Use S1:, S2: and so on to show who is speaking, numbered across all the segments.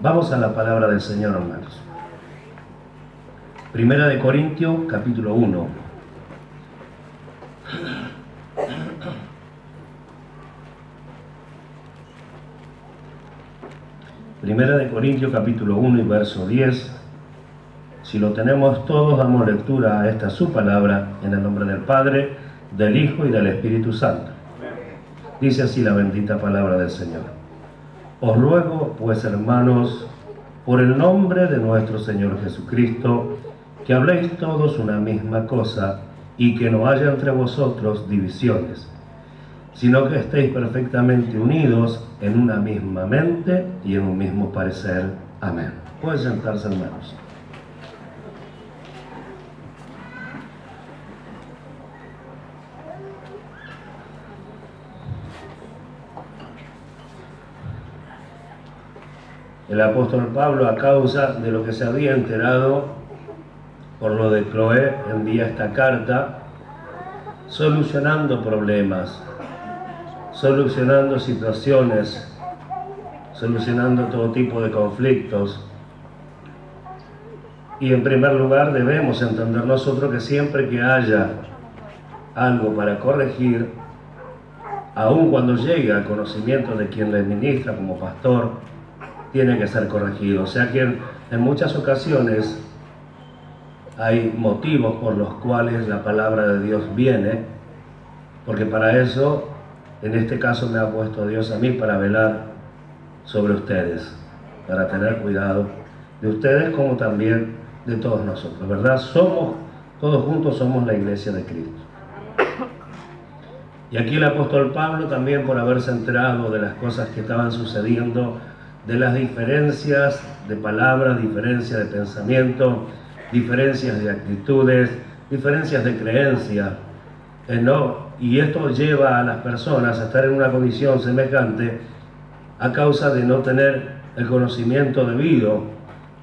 S1: Vamos a la palabra del Señor, hermanos. Primera de Corintios, capítulo 1. Primera de Corintios, capítulo 1 y verso 10. Si lo tenemos todos, damos lectura a esta su palabra, en el nombre del Padre, del Hijo y del Espíritu Santo. Dice así la bendita palabra del Señor. Os ruego, pues, hermanos, por el nombre de nuestro Señor Jesucristo, que habléis todos una misma cosa y que no haya entre vosotros divisiones, sino que estéis perfectamente unidos en una misma mente y en un mismo parecer. Amén. Pueden sentarse, hermanos. El apóstol Pablo, a causa de lo que se había enterado por lo de Cloé, envía esta carta solucionando problemas, solucionando situaciones, solucionando todo tipo de conflictos. Y en primer lugar debemos entender nosotros que siempre que haya algo para corregir, aun cuando llegue al conocimiento de quien le ministra como pastor, tiene que ser corregido. O sea que en muchas ocasiones hay motivos por los cuales la palabra de Dios viene, porque para eso, en este caso, me ha puesto Dios a mí para velar sobre ustedes, para tener cuidado de ustedes como también de todos nosotros, ¿verdad? Todos juntos somos la iglesia de Cristo. Y aquí el apóstol Pablo también, por haberse enterado de las cosas que estaban sucediendo, de las diferencias de palabras, diferencias de pensamiento, diferencias de actitudes, diferencias de creencia, y esto lleva a las personas a estar en una condición semejante a causa de no tener el conocimiento debido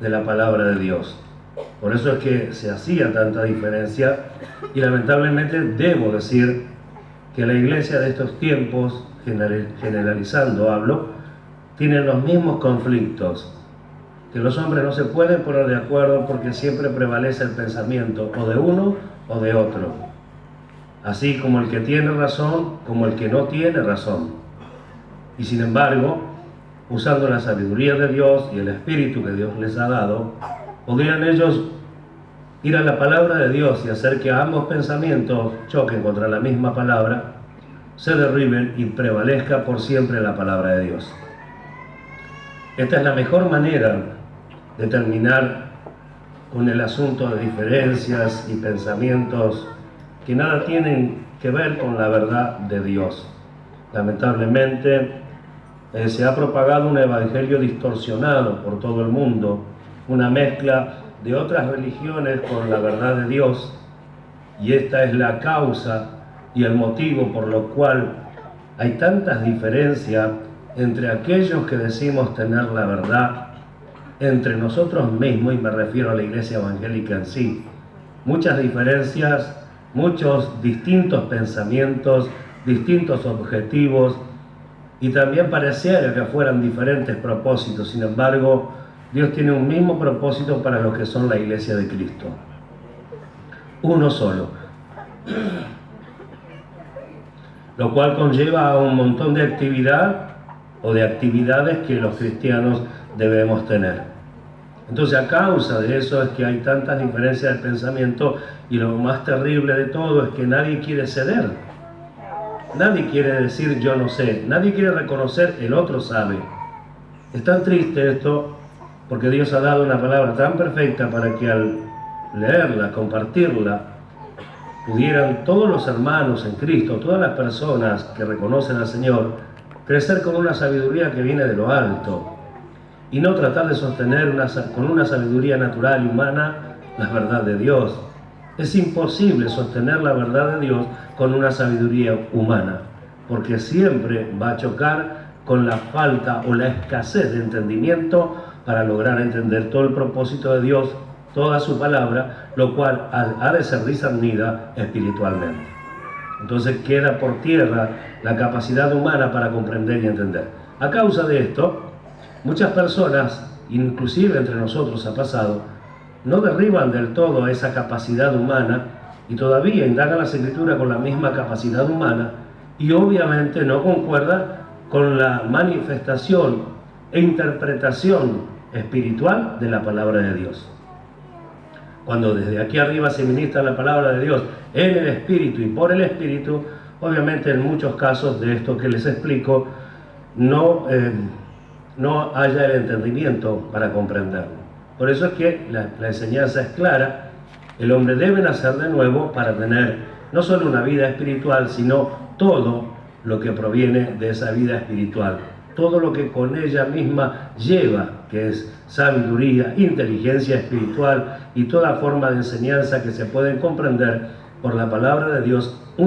S1: de la palabra de Dios. Por eso es que se hacía tanta diferencia, y lamentablemente debo decir que la iglesia de estos tiempos, generalizando hablo, tienen los mismos conflictos, que los hombres no se pueden poner de acuerdo porque siempre prevalece el pensamiento o de uno o de otro, así como el que tiene razón como el que no tiene razón. Y sin embargo, usando la sabiduría de Dios y el espíritu que Dios les ha dado, podrían ellos ir a la palabra de Dios y hacer que ambos pensamientos choquen contra la misma palabra, se derriben y prevalezca por siempre la palabra de Dios. Esta es la mejor manera de terminar con el asunto de diferencias y pensamientos que nada tienen que ver con la verdad de Dios. Lamentablemente se ha propagado un evangelio distorsionado por todo el mundo, una mezcla de otras religiones con la verdad de Dios, y esta es la causa y el motivo por lo cual hay tantas diferencias entre aquellos que decimos tener la verdad, entre nosotros mismos, y me refiero a la iglesia evangélica en sí. Muchas diferencias, muchos distintos pensamientos, distintos objetivos, y también pareciera que fueran diferentes propósitos. Sin embargo, Dios tiene un mismo propósito para los que son la iglesia de Cristo. Uno solo. Lo cual conlleva a un montón de actividad o de actividades que los cristianos debemos tener. Entonces, a causa de eso es que hay tantas diferencias de pensamiento, y lo más terrible de todo es que nadie quiere ceder. Nadie quiere decir yo no sé, nadie quiere reconocer el otro sabe. Es tan triste esto, porque Dios ha dado una palabra tan perfecta para que al leerla, compartirla, pudieran todos los hermanos en Cristo, todas las personas que reconocen al Señor, crecer con una sabiduría que viene de lo alto, y no tratar de sostener con una sabiduría natural y humana la verdad de Dios. Es imposible sostener la verdad de Dios con una sabiduría humana, porque siempre va a chocar con la falta o la escasez de entendimiento para lograr entender todo el propósito de Dios, toda su palabra, lo cual ha de ser discernida espiritualmente. Entonces queda por tierra la capacidad humana para comprender y entender. A causa de esto, muchas personas inclusive entre nosotros ha pasado, no derriban del todo esa capacidad humana y todavía indagan las Escrituras con la misma capacidad humana y obviamente no concuerda con la manifestación e interpretación espiritual de la palabra de Dios. Cuando desde aquí arriba se ministra la palabra de Dios en el Espíritu y por el Espíritu, obviamente en muchos casos de esto que les explico, no haya el entendimiento para comprenderlo. Por eso es que la enseñanza es clara. El hombre debe nacer de nuevo para tener no solo una vida espiritual, sino todo lo que proviene de esa vida espiritual. Todo lo que con ella misma lleva, que es sabiduría, inteligencia espiritual y toda forma de enseñanza que se pueden comprender por la palabra de Dios a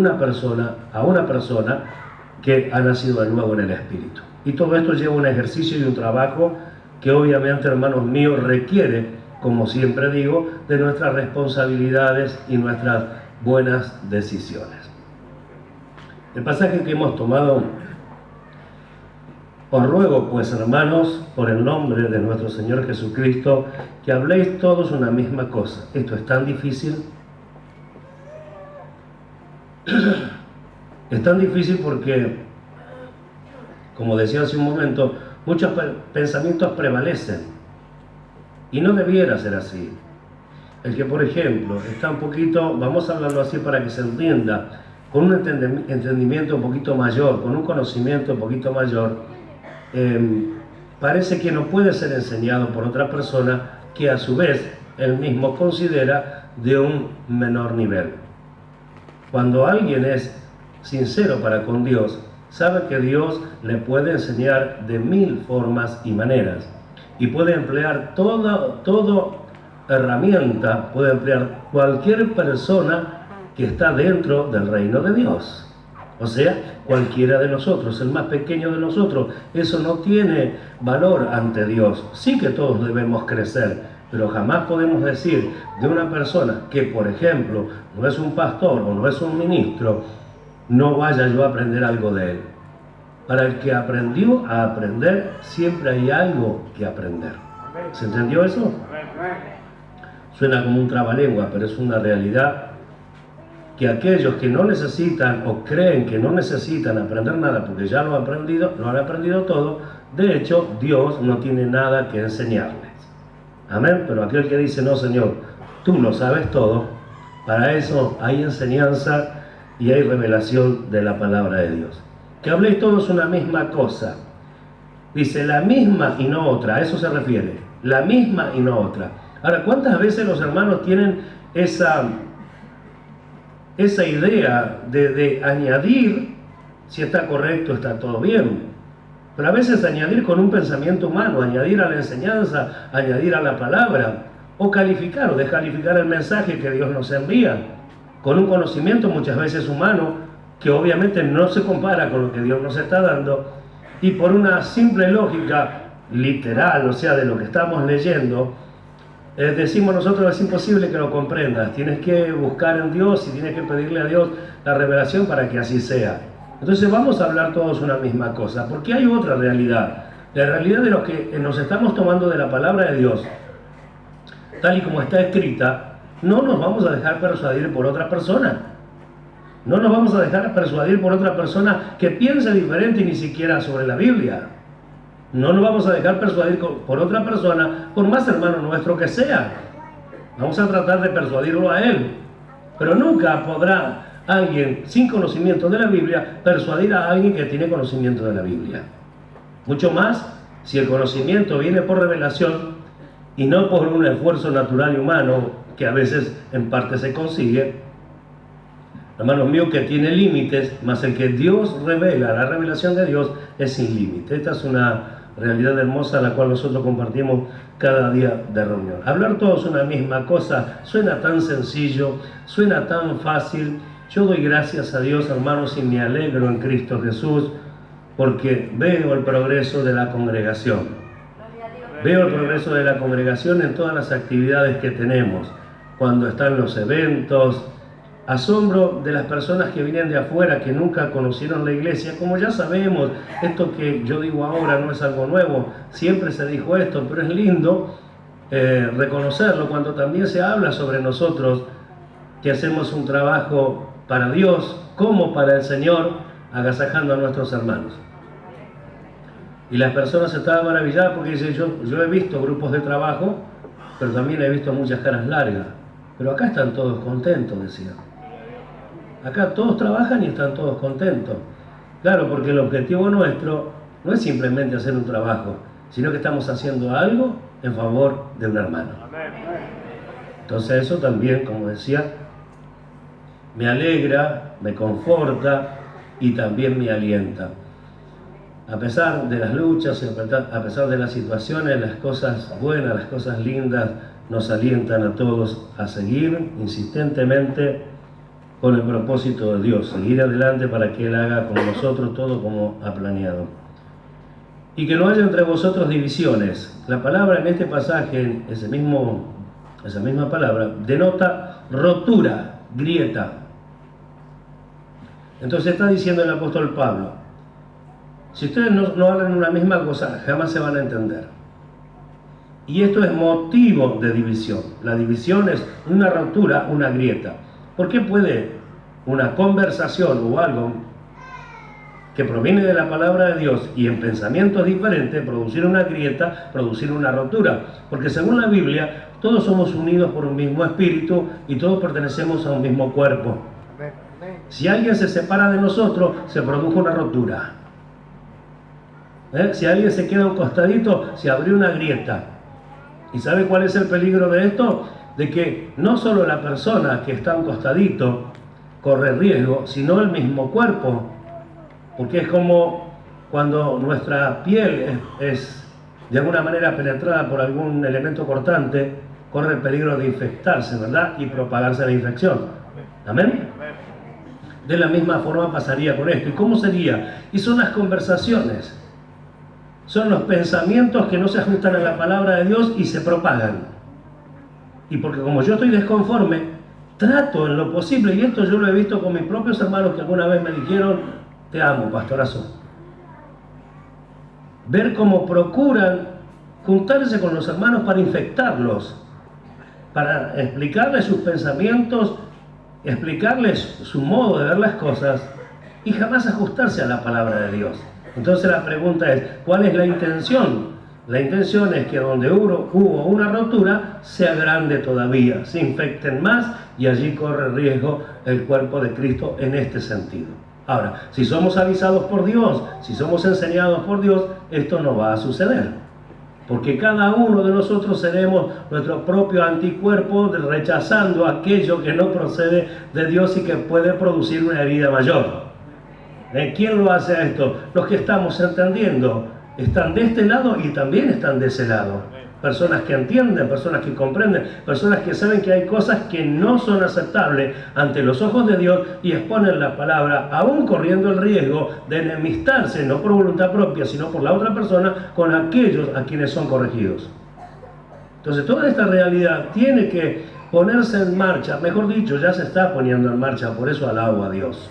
S1: una persona que ha nacido de nuevo en el Espíritu. Y todo esto lleva un ejercicio y un trabajo que obviamente, hermanos míos, requiere, como siempre digo, de nuestras responsabilidades y nuestras buenas decisiones. El pasaje que hemos tomado: os ruego pues, hermanos, por el nombre de nuestro Señor Jesucristo, que habléis todos una misma cosa. Esto es tan difícil. Es tan difícil porque, como decía hace un momento, muchos pensamientos prevalecen y no debiera ser así. El que, por ejemplo, está un poquito, vamos a hablarlo así para que se entienda, con un entendimiento un poquito mayor, con un conocimiento un poquito mayor, parece que no puede ser enseñado por otra persona que a su vez él mismo considera de un menor nivel. Cuando alguien es sincero para con Dios, sabe que Dios le puede enseñar de 1000 formas y maneras y puede emplear toda herramienta, puede emplear cualquier persona que está dentro del reino de Dios. O sea, cualquiera de nosotros, el más pequeño de nosotros. Eso no tiene valor ante Dios. Sí que todos debemos crecer, pero jamás podemos decir de una persona que, por ejemplo, no es un pastor o no es un ministro, no vaya yo a aprender algo de él. Para el que aprendió a aprender, siempre hay algo que aprender. ¿Se entendió eso? Suena como un trabalengua, pero es una realidad que aquellos que no necesitan o creen que no necesitan aprender nada porque ya lo han aprendido todo, de hecho Dios no tiene nada que enseñarles. Amén. Pero aquel que dice: no, Señor, tú lo sabes todo, para eso hay enseñanza y hay revelación de la palabra de Dios. Que habléis todos una misma cosa. Dice la misma y no otra, a eso se refiere, la misma y no otra. Ahora, ¿cuántas veces los hermanos tienen esa idea de añadir? Si está correcto, está todo bien, pero a veces añadir con un pensamiento humano, añadir a la enseñanza, añadir a la palabra, o calificar o descalificar el mensaje que Dios nos envía, con un conocimiento muchas veces humano, que obviamente no se compara con lo que Dios nos está dando, y por una simple lógica literal, o sea, de lo que estamos leyendo, decimos nosotros: es imposible que lo comprendas, tienes que buscar en Dios y tienes que pedirle a Dios la revelación para que así sea. Entonces vamos a hablar todos una misma cosa, porque hay otra realidad, la realidad de lo que nos estamos tomando de la palabra de Dios, tal y como está escrita. No nos vamos a dejar persuadir por otra persona, no nos vamos a dejar persuadir por otra persona que piense diferente ni siquiera sobre la Biblia. No nos vamos a dejar persuadir por otra persona, por más hermano nuestro que sea. Vamos a tratar de persuadirlo a él. Pero nunca podrá alguien sin conocimiento de la Biblia persuadir a alguien que tiene conocimiento de la Biblia. Mucho más si el conocimiento viene por revelación y no por un esfuerzo natural y humano que a veces en parte se consigue. Hermanos míos, que tiene límites, mas el que Dios revela, la revelación de Dios es sin límite. Esta es una realidad hermosa la cual nosotros compartimos cada día de reunión. Hablar todos una misma cosa suena tan sencillo, suena tan fácil. Yo doy gracias a Dios, hermanos, y me alegro en Cristo Jesús, porque veo el progreso de la congregación. Veo el progreso de la congregación en todas las actividades que tenemos, cuando están los eventos, asombro de las personas que vienen de afuera, que nunca conocieron la iglesia. Como ya sabemos, esto que yo digo ahora no es algo nuevo, siempre se dijo esto, pero es lindo reconocerlo cuando también se habla sobre nosotros, que hacemos un trabajo para Dios como para el Señor, agasajando a nuestros hermanos. Y las personas estaban maravilladas porque dicen, yo he visto grupos de trabajo, pero también he visto muchas caras largas. Pero acá están todos contentos, decían. Acá todos trabajan y están todos contentos. Claro, porque el objetivo nuestro no es simplemente hacer un trabajo, sino que estamos haciendo algo en favor de un hermano. Entonces eso también, como decía, me alegra, me conforta y también me alienta. A pesar de las luchas, a pesar de las situaciones, las cosas buenas, las cosas lindas, nos alientan a todos a seguir insistentemente con el propósito de Dios, seguir adelante para que Él haga con nosotros todo como ha planeado. Y que no haya entre vosotros divisiones. La palabra en este pasaje, esa misma palabra, denota rotura, grieta. Entonces está diciendo el apóstol Pablo, si ustedes no hablan una misma cosa, jamás se van a entender. Y esto es motivo de división. La división es una rotura, una grieta. ¿Por qué puede una conversación o algo que proviene de la palabra de Dios y en pensamientos diferentes producir una grieta, producir una rotura? Porque según la Biblia, todos somos unidos por un mismo espíritu y todos pertenecemos a un mismo cuerpo. Si alguien se separa de nosotros, se produjo una rotura. Si alguien se queda a un costadito, se abrió una grieta. ¿Y sabe cuál es el peligro de esto? De que no solo la persona que está a un costadito corre riesgo, sino el mismo cuerpo. Porque es como cuando nuestra piel es de alguna manera penetrada por algún elemento cortante, corre el peligro de infectarse, ¿verdad? Y propagarse la infección. ¿Amén? De la misma forma pasaría con esto. ¿Y cómo sería? Y son las conversaciones. Son los pensamientos que no se ajustan a la palabra de Dios y se propagan. Y porque como yo estoy desconforme, trato en lo posible, y esto yo lo he visto con mis propios hermanos que alguna vez me dijeron, te amo, pastorazo. Ver cómo procuran juntarse con los hermanos para infectarlos, para explicarles sus pensamientos, explicarles su modo de ver las cosas y jamás ajustarse a la palabra de Dios. Entonces la pregunta es, ¿cuál es la intención? La intención es que donde hubo una rotura, sea grande todavía, se infecten más y allí corre riesgo el cuerpo de Cristo en este sentido. Ahora, si somos avisados por Dios, si somos enseñados por Dios, esto no va a suceder. Porque cada uno de nosotros seremos nuestro propio anticuerpo rechazando aquello que no procede de Dios y que puede producir una herida mayor. ¿Quién lo hace esto? Los que estamos entendiendo. Están de este lado y también están de ese lado. Personas que entienden, personas que comprenden, personas que saben que hay cosas que no son aceptables ante los ojos de Dios y exponen la palabra, aún corriendo el riesgo de enemistarse, no por voluntad propia, sino por la otra persona, con aquellos a quienes son corregidos. Entonces toda esta realidad tiene que ponerse en marcha, mejor dicho, ya se está poniendo en marcha, por eso alabo a Dios.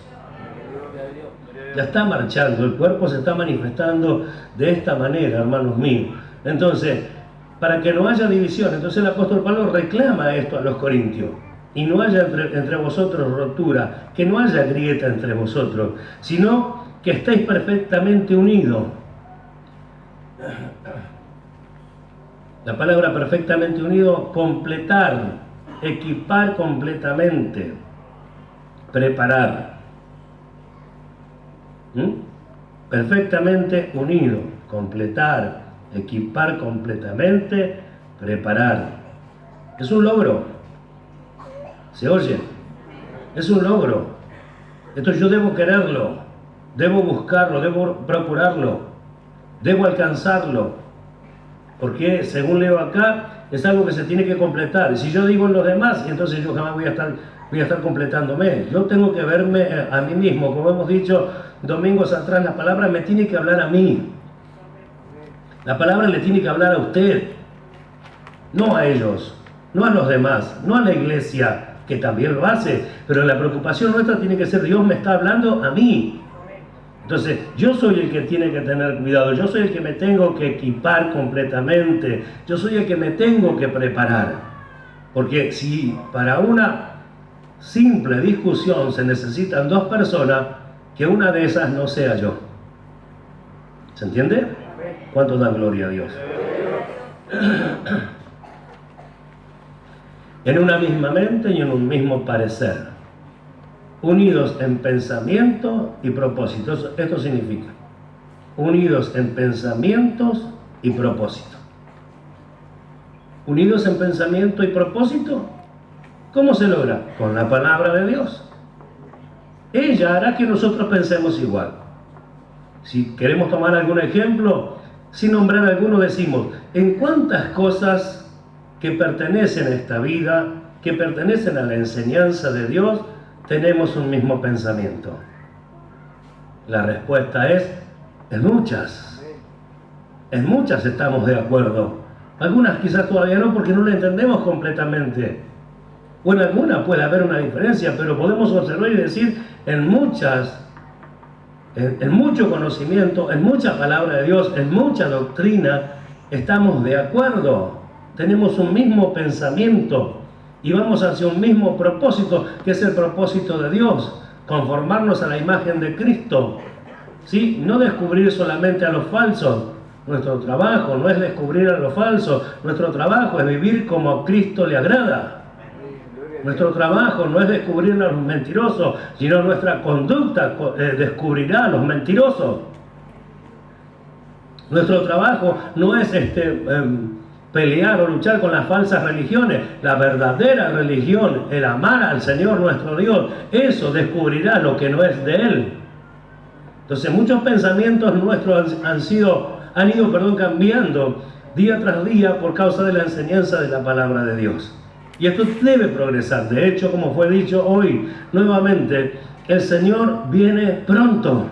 S1: Ya está marchando, el cuerpo se está manifestando de esta manera, hermanos míos. Entonces, para que no haya división, entonces el apóstol Pablo reclama esto a los corintios. Y no haya entre vosotros rotura, que no haya grieta entre vosotros, sino que estéis perfectamente unidos. La palabra perfectamente unido, completar, equipar completamente, preparar. Perfectamente unido, completar, equipar completamente, preparar. Es un logro. ¿Se oye? Es un logro. Esto yo debo quererlo, debo buscarlo, debo procurarlo, debo alcanzarlo. Porque según leo acá, es algo que se tiene que completar. Y si yo digo en los demás, entonces yo jamás voy a estar completándome. Yo tengo que verme a mí mismo. Como hemos dicho domingos atrás, la palabra me tiene que hablar a mí. La palabra le tiene que hablar a usted, no a ellos, no a los demás, no a la iglesia que también lo hace, pero la preocupación nuestra tiene que ser: Dios me está hablando a mí. Entonces, yo soy el que tiene que tener cuidado, yo soy el que me tengo que equipar completamente, yo soy el que me tengo que preparar. Porque si para una simple discusión se necesitan dos personas, que una de esas no sea yo. ¿Se entiende? ¿Cuánto da gloria a Dios? En una misma mente y en un mismo parecer, unidos en pensamiento y propósitos. Esto significa unidos en pensamientos y propósito. Unidos en pensamiento y propósito, ¿cómo se logra? Con la palabra de Dios. Ella hará que nosotros pensemos igual. Si queremos tomar algún ejemplo, sin nombrar alguno, decimos: ¿en cuántas cosas que pertenecen a esta vida, que pertenecen a la enseñanza de Dios, tenemos un mismo pensamiento? La respuesta es: en muchas. En muchas estamos de acuerdo. Algunas quizás todavía no, porque no la entendemos completamente. O en algunas puede haber una diferencia, pero podemos observar y decir: en muchas, en mucho conocimiento, en mucha palabra de Dios, en mucha doctrina, estamos de acuerdo. Tenemos un mismo pensamiento y vamos hacia un mismo propósito, que es el propósito de Dios: conformarnos a la imagen de Cristo. ¿Sí? No descubrir solamente a los falsos. Nuestro trabajo no es descubrir a los falsos, nuestro trabajo es vivir como a Cristo le agrada. Nuestro trabajo no es descubrir a los mentirosos, sino nuestra conducta descubrirá a los mentirosos. Nuestro trabajo no es pelear o luchar con las falsas religiones. La verdadera religión, el amar al Señor nuestro Dios, eso descubrirá lo que no es de Él. Entonces, muchos pensamientos nuestros han ido cambiando día tras día por causa de la enseñanza de la palabra de Dios. Y esto debe progresar. De hecho, como fue dicho hoy nuevamente, el Señor viene pronto.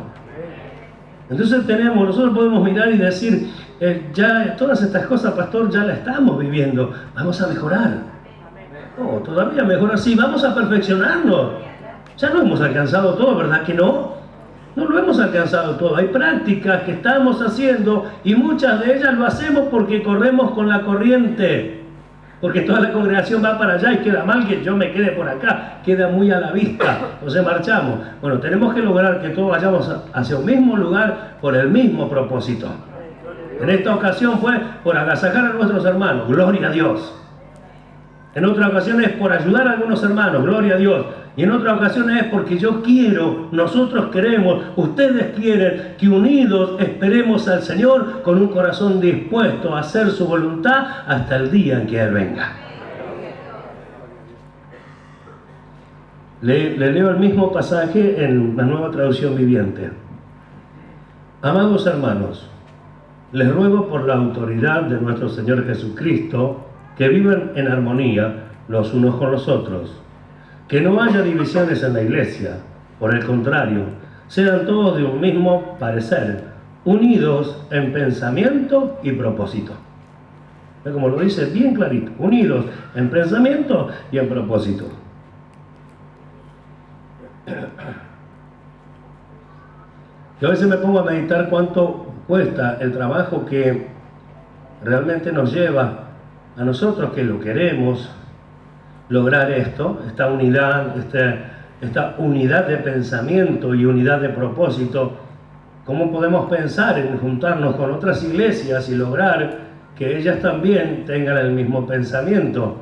S1: Entonces nosotros podemos mirar y decir: ya todas estas cosas, pastor, ya las estamos viviendo. Vamos a mejorar. Oh, todavía mejorar, sí, vamos a perfeccionarnos. Ya no hemos alcanzado todo, ¿verdad que no? No lo hemos alcanzado todo. Hay prácticas que estamos haciendo y muchas de ellas lo hacemos porque corremos con la corriente. Porque toda la congregación va para allá y queda mal que yo me quede por acá, queda muy a la vista, entonces marchamos. Bueno, tenemos que lograr que todos vayamos hacia un mismo lugar por el mismo propósito. En esta ocasión fue por agasajar a nuestros hermanos, gloria a Dios. En otra ocasión es por ayudar a algunos hermanos, gloria a Dios. Y en otra ocasión es porque yo quiero, nosotros queremos, ustedes quieren que unidos esperemos al Señor con un corazón dispuesto a hacer su voluntad hasta el día en que Él venga. Le leo el mismo pasaje en la Nueva Traducción Viviente. Amados hermanos, les ruego por la autoridad de nuestro Señor Jesucristo que vivan en armonía los unos con los otros. Que no haya divisiones en la iglesia, por el contrario, sean todos de un mismo parecer, unidos en pensamiento y propósito. Como lo dice bien clarito, unidos en pensamiento y en propósito. Yo a veces me pongo a meditar cuánto cuesta el trabajo que realmente nos lleva a nosotros que lo queremos lograr esto, esta unidad de pensamiento y unidad de propósito. ¿Cómo podemos pensar en juntarnos con otras iglesias y lograr que ellas también tengan el mismo pensamiento?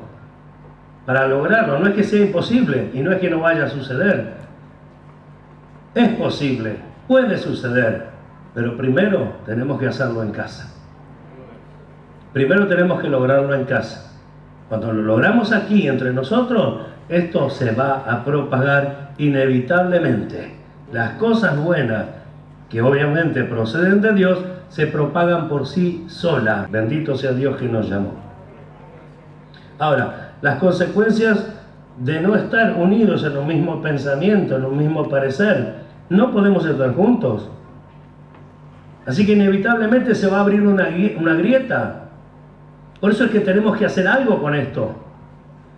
S1: Para lograrlo, no es que sea imposible y no es que no vaya a suceder. Es posible, puede suceder, pero primero tenemos que hacerlo en casa. Primero tenemos que lograrlo en casa. Cuando lo logramos aquí entre nosotros, esto se va a propagar inevitablemente. Las cosas buenas, que obviamente proceden de Dios, se propagan por sí solas. Bendito sea Dios que nos llamó. Ahora, las consecuencias de no estar unidos en un mismo pensamiento, en un mismo parecer, no podemos estar juntos. Así que inevitablemente se va a abrir una grieta. Por eso es que tenemos que hacer algo con esto.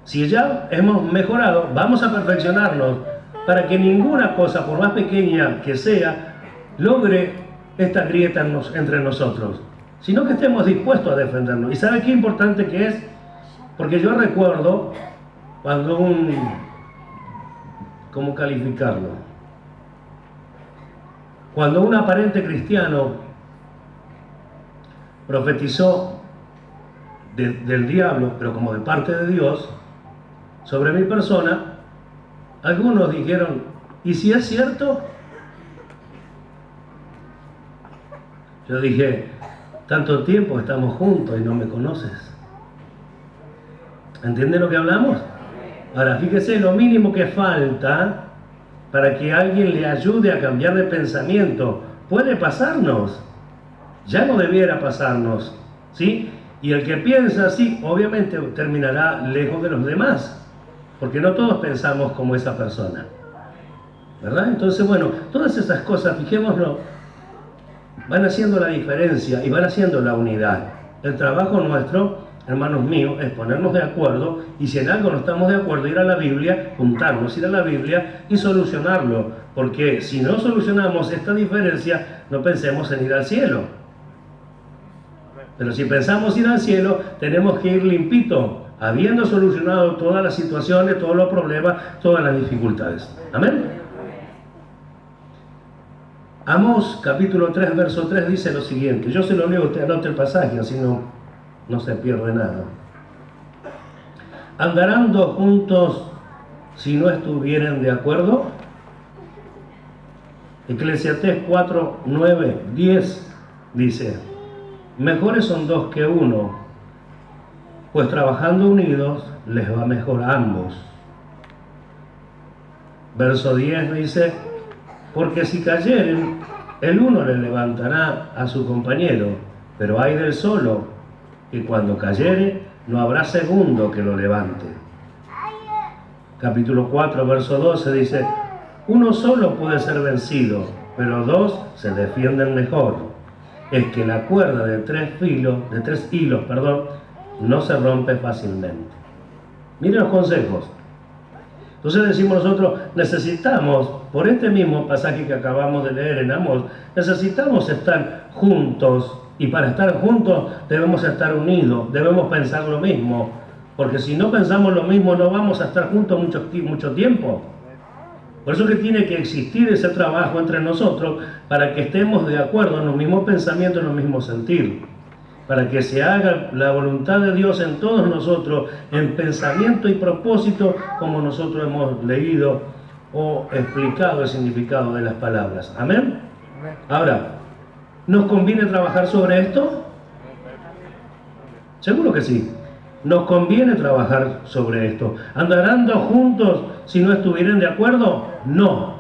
S1: Si ya hemos mejorado, vamos a perfeccionarnos para que ninguna cosa, por más pequeña que sea, logre esta grieta entre nosotros, sino que estemos dispuestos a defendernos. ¿Y sabe qué importante que es? Porque yo recuerdo cuando ¿cómo calificarlo? Cuando un aparente cristiano profetizó del diablo, pero como de parte de Dios, sobre mi persona, algunos dijeron, ¿y si es cierto? Yo dije, tanto tiempo estamos juntos y no me conoces. ¿Entienden lo que hablamos? Ahora, fíjese lo mínimo que falta para que alguien le ayude a cambiar de pensamiento. Puede pasarnos. Ya no debiera pasarnos, ¿sí? Y el que piensa así, obviamente terminará lejos de los demás, porque no todos pensamos como esa persona, ¿verdad? Entonces, bueno, todas esas cosas, fijémonos, van haciendo la diferencia y van haciendo la unidad. El trabajo nuestro, hermanos míos, es ponernos de acuerdo, y si en algo no estamos de acuerdo, ir a la Biblia, juntarnos, ir a la Biblia y solucionarlo, porque si no solucionamos esta diferencia, no pensemos en ir al cielo. Pero si pensamos ir al cielo, tenemos que ir limpito, habiendo solucionado todas las situaciones, todos los problemas, todas las dificultades. Amén. Amós capítulo 3, verso 3 dice lo siguiente. Yo se lo leo, usted anote el pasaje, así no se pierde nada. ¿Andarán dos juntos si no estuvieren de acuerdo? Eclesiastés 4, 9, 10 dice: mejores son dos que uno, pues trabajando unidos les va mejor a ambos. Verso 10 dice: porque si cayeren, el uno le levantará a su compañero, pero hay del solo, que cuando cayere, no habrá segundo que lo levante. Capítulo 4, verso 12 dice: uno solo puede ser vencido, pero dos se defienden mejor. Es que la cuerda de tres hilos, no se rompe fácilmente. Miren los consejos. Entonces decimos nosotros, necesitamos, por este mismo pasaje que acabamos de leer en Amós, necesitamos estar juntos, y para estar juntos debemos estar unidos, debemos pensar lo mismo, porque si no pensamos lo mismo no vamos a estar juntos mucho tiempo. Por eso que tiene que existir ese trabajo entre nosotros para que estemos de acuerdo en los mismos pensamientos, en los mismos sentidos. Para que se haga la voluntad de Dios en todos nosotros, en pensamiento y propósito, como nosotros hemos leído o explicado el significado de las palabras. ¿Amén? Ahora, ¿nos conviene trabajar sobre esto? Seguro que sí. Nos conviene trabajar sobre esto. ¿Andarán dos juntos si no estuvieran de acuerdo? No.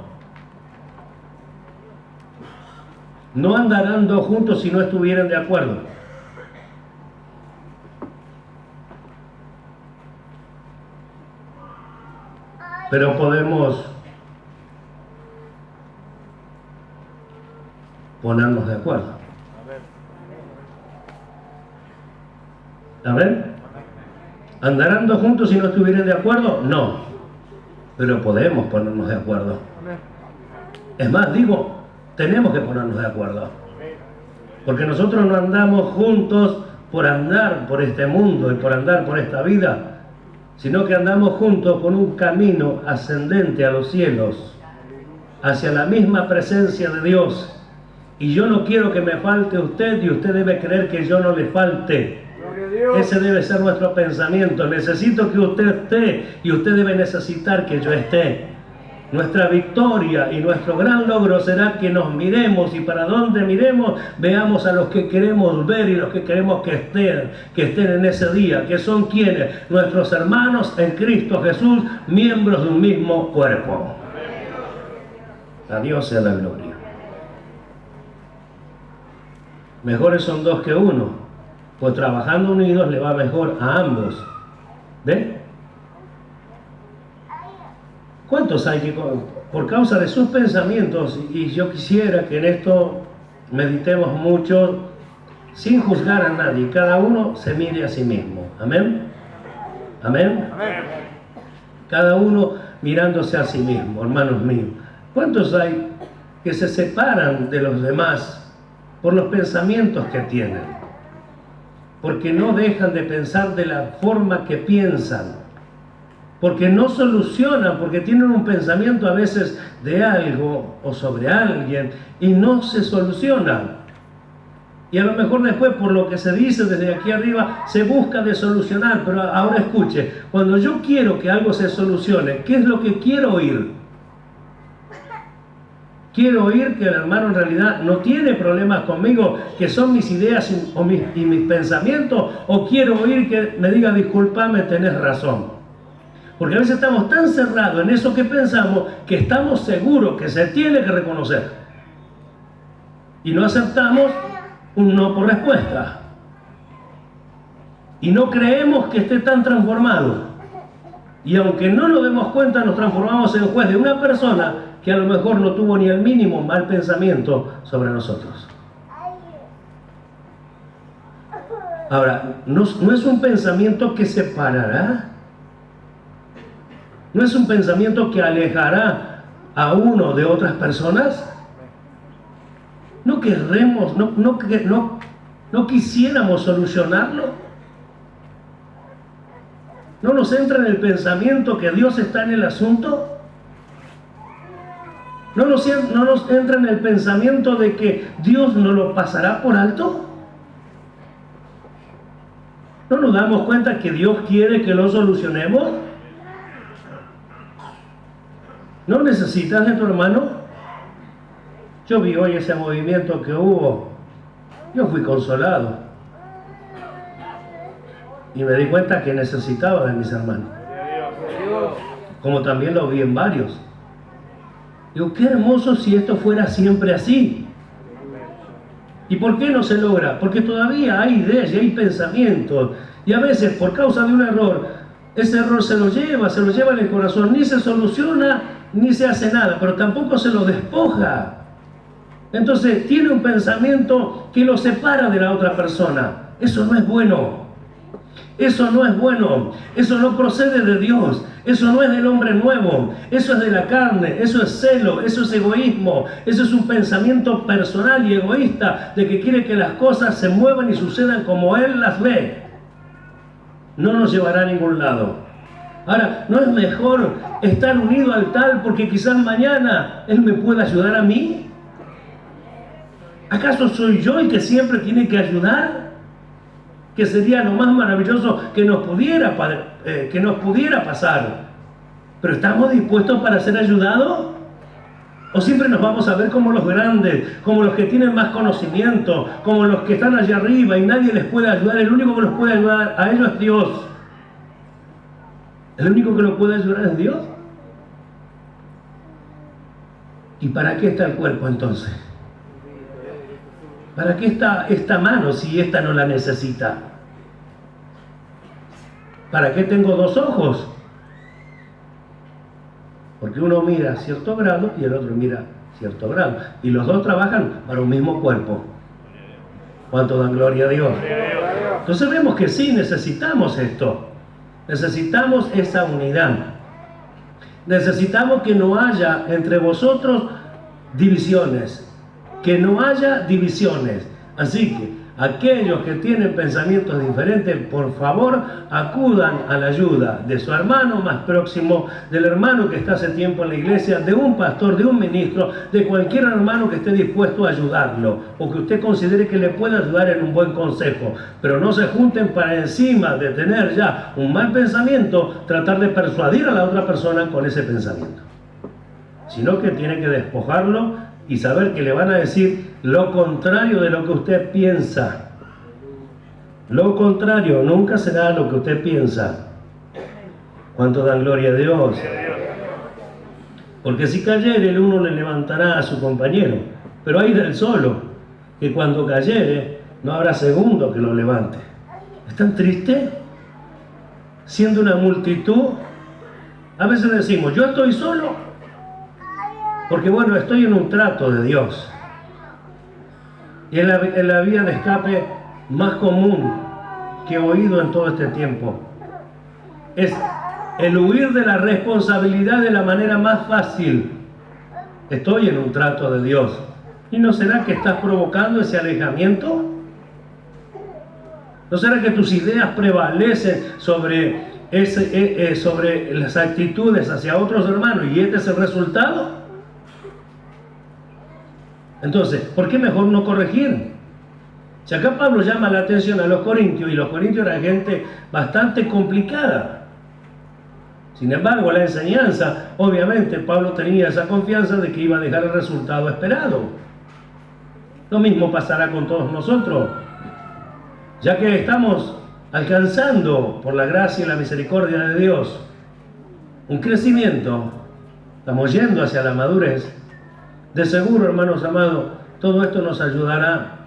S1: No andarán dos juntos si no estuvieran de acuerdo. Pero podemos ponernos de acuerdo. ¿Amén? ¿Andarán dos juntos si no estuvieran de acuerdo? No. Pero podemos ponernos de acuerdo. Es más, digo, tenemos que ponernos de acuerdo. Porque nosotros no andamos juntos por andar por este mundo y por andar por esta vida, sino que andamos juntos con un camino ascendente a los cielos, hacia la misma presencia de Dios. Y yo no quiero que me falte usted, y usted debe creer que yo no le falte. Ese debe ser nuestro pensamiento. Necesito que usted esté, y usted debe necesitar que yo esté. Nuestra victoria y nuestro gran logro será que nos miremos, y para donde miremos veamos a los que queremos ver y los que queremos que estén en ese día, que son quienes, nuestros hermanos en Cristo Jesús, miembros de un mismo cuerpo. A Dios sea la gloria. Mejores son dos que uno, pues trabajando unidos le va mejor a ambos. ¿Ven? ¿Cuántos hay que, por causa de sus pensamientos, y yo quisiera que en esto meditemos mucho, sin juzgar a nadie, cada uno se mire a sí mismo? Amén. Amén. Cada uno mirándose a sí mismo, hermanos míos. ¿Cuántos hay que se separan de los demás por los pensamientos que tienen? Porque no dejan de pensar de la forma que piensan. Porque no solucionan, porque tienen un pensamiento a veces de algo o sobre alguien y no se soluciona. Y a lo mejor después, por lo que se dice desde aquí arriba, se busca de solucionar. Pero ahora escuche, cuando yo quiero que algo se solucione, ¿qué es lo que quiero oír? Quiero oír que el hermano en realidad no tiene problemas conmigo, que son mis ideas y mis pensamientos, o quiero oír que me diga, discúlpame, tenés razón. Porque a veces estamos tan cerrados en eso que pensamos que estamos seguros que se tiene que reconocer. Y no aceptamos un no por respuesta. Y no creemos que esté tan transformado. Y aunque no nos demos cuenta, nos transformamos en juez de una persona que a lo mejor no tuvo ni el mínimo mal pensamiento sobre nosotros. Ahora, ¿no es un pensamiento que separará? ¿No es un pensamiento que alejará a uno de otras personas? ¿No querremos, no quisiéramos solucionarlo? ¿No nos entra en el pensamiento que Dios está en el asunto? ¿No nos entra en el pensamiento de que Dios no lo pasará por alto? ¿No nos damos cuenta que Dios quiere que lo solucionemos? ¿No necesitas de tu hermano? Yo vi hoy ese movimiento que hubo. Yo fui consolado. Y me di cuenta que necesitaba de mis hermanos. Como también lo vi en varios. Digo, qué hermoso si esto fuera siempre así. ¿Y por qué no se logra? Porque todavía hay ideas y hay pensamientos. Y a veces, por causa de un error, ese error se lo lleva en el corazón. Ni se soluciona, ni se hace nada, pero tampoco se lo despoja. Entonces tiene un pensamiento que lo separa de la otra persona. Eso no es bueno. Eso no es bueno. Eso no procede de Dios. Eso no es del hombre nuevo. Eso es de la carne. Eso es celo. Eso es egoísmo. Eso es un pensamiento personal y egoísta de que quiere que las cosas se muevan y sucedan como él las ve. No nos llevará a ningún lado. Ahora, ¿no es mejor estar unido al tal porque quizás mañana él me pueda ayudar a mí? ¿Acaso soy yo el que siempre tiene que ayudar? Que sería lo más maravilloso que nos pudiera pasar. ¿Pero estamos dispuestos para ser ayudados? ¿O siempre nos vamos a ver como los grandes, como los que tienen más conocimiento, como los que están allá arriba y nadie les puede ayudar? El único que los puede ayudar a ellos es Dios. ¿El único que los puede ayudar es Dios? ¿Y para qué está el cuerpo entonces? ¿Para qué está esta mano si esta no la necesita? ¿Para qué tengo dos ojos? Porque uno mira a cierto grado y el otro mira a cierto grado. Y los dos trabajan para un mismo cuerpo. ¿Cuánto dan gloria a Dios? Entonces vemos que sí, necesitamos esto. Necesitamos esa unidad. Necesitamos que no haya entre vosotros divisiones. Que no haya divisiones. Así que aquellos que tienen pensamientos diferentes, por favor, acudan a la ayuda de su hermano más próximo, del hermano que está hace tiempo en la iglesia, de un pastor, de un ministro, de cualquier hermano que esté dispuesto a ayudarlo, o que usted considere que le pueda ayudar en un buen consejo. Pero no se junten para, encima de tener ya un mal pensamiento, tratar de persuadir a la otra persona con ese pensamiento. Sino que tiene que despojarlo y saber que le van a decir lo contrario de lo que usted piensa. Lo contrario nunca será lo que usted piensa. ¿Cuánto dan gloria a Dios? Porque si cayere, el uno le levantará a su compañero. Pero hay del solo, que cuando cayere, no habrá segundo que lo levante. ¿Es tan triste? Siendo una multitud, a veces decimos, yo estoy solo, porque bueno, estoy en un trato de Dios. Y es la vía de escape más común que he oído en todo este tiempo. es el huir de la responsabilidad de la manera más fácil. Estoy en un trato de Dios. ¿Y no será que estás provocando ese alejamiento? ¿No será que tus ideas prevalecen sobre las actitudes hacia otros hermanos y este es el resultado? Entonces, ¿por qué mejor no corregir? Si acá Pablo llama la atención a los corintios, y los corintios eran gente bastante complicada. Sin embargo, la enseñanza, obviamente, Pablo tenía esa confianza de que iba a dejar el resultado esperado. Lo mismo pasará con todos nosotros. Ya que estamos alcanzando, por la gracia y la misericordia de Dios, un crecimiento, estamos yendo hacia la madurez, de seguro, hermanos amados, todo esto nos ayudará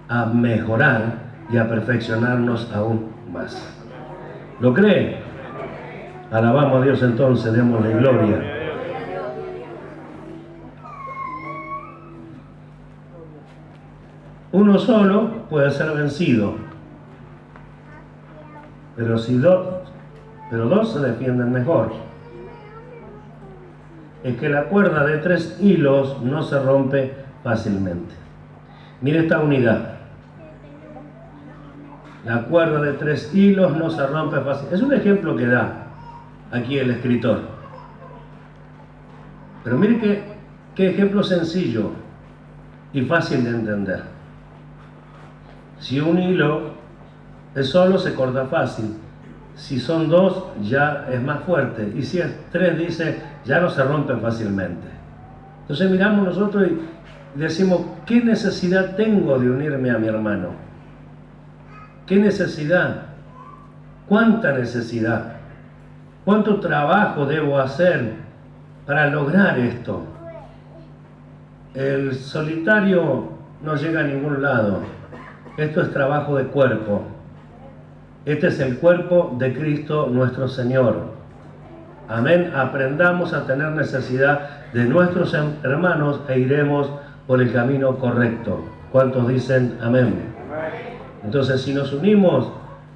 S1: a mejorar y a perfeccionarnos aún más. ¿Lo cree? Alabamos a Dios entonces, démosle gloria. Uno solo puede ser vencido, pero dos se defienden mejor. Es que la cuerda de 3 hilos no se rompe fácilmente. Mire esta unidad. La cuerda de 3 hilos no se rompe fácilmente. Es un ejemplo que da aquí el escritor. Pero mire qué ejemplo sencillo y fácil de entender. Si un hilo es solo, se corta fácil. Si son 2, ya es más fuerte. Y si es 3, dice, ya no se rompen fácilmente. Entonces miramos nosotros y decimos, ¿qué necesidad tengo de unirme a mi hermano? ¿Qué necesidad? ¿Cuánta necesidad? ¿Cuánto trabajo debo hacer para lograr esto? El solitario no llega a ningún lado. Esto es trabajo de cuerpo. Este es el cuerpo de Cristo nuestro Señor. Amén. Aprendamos a tener necesidad de nuestros hermanos e iremos por el camino correcto. ¿Cuántos dicen amén? Entonces, si nos unimos,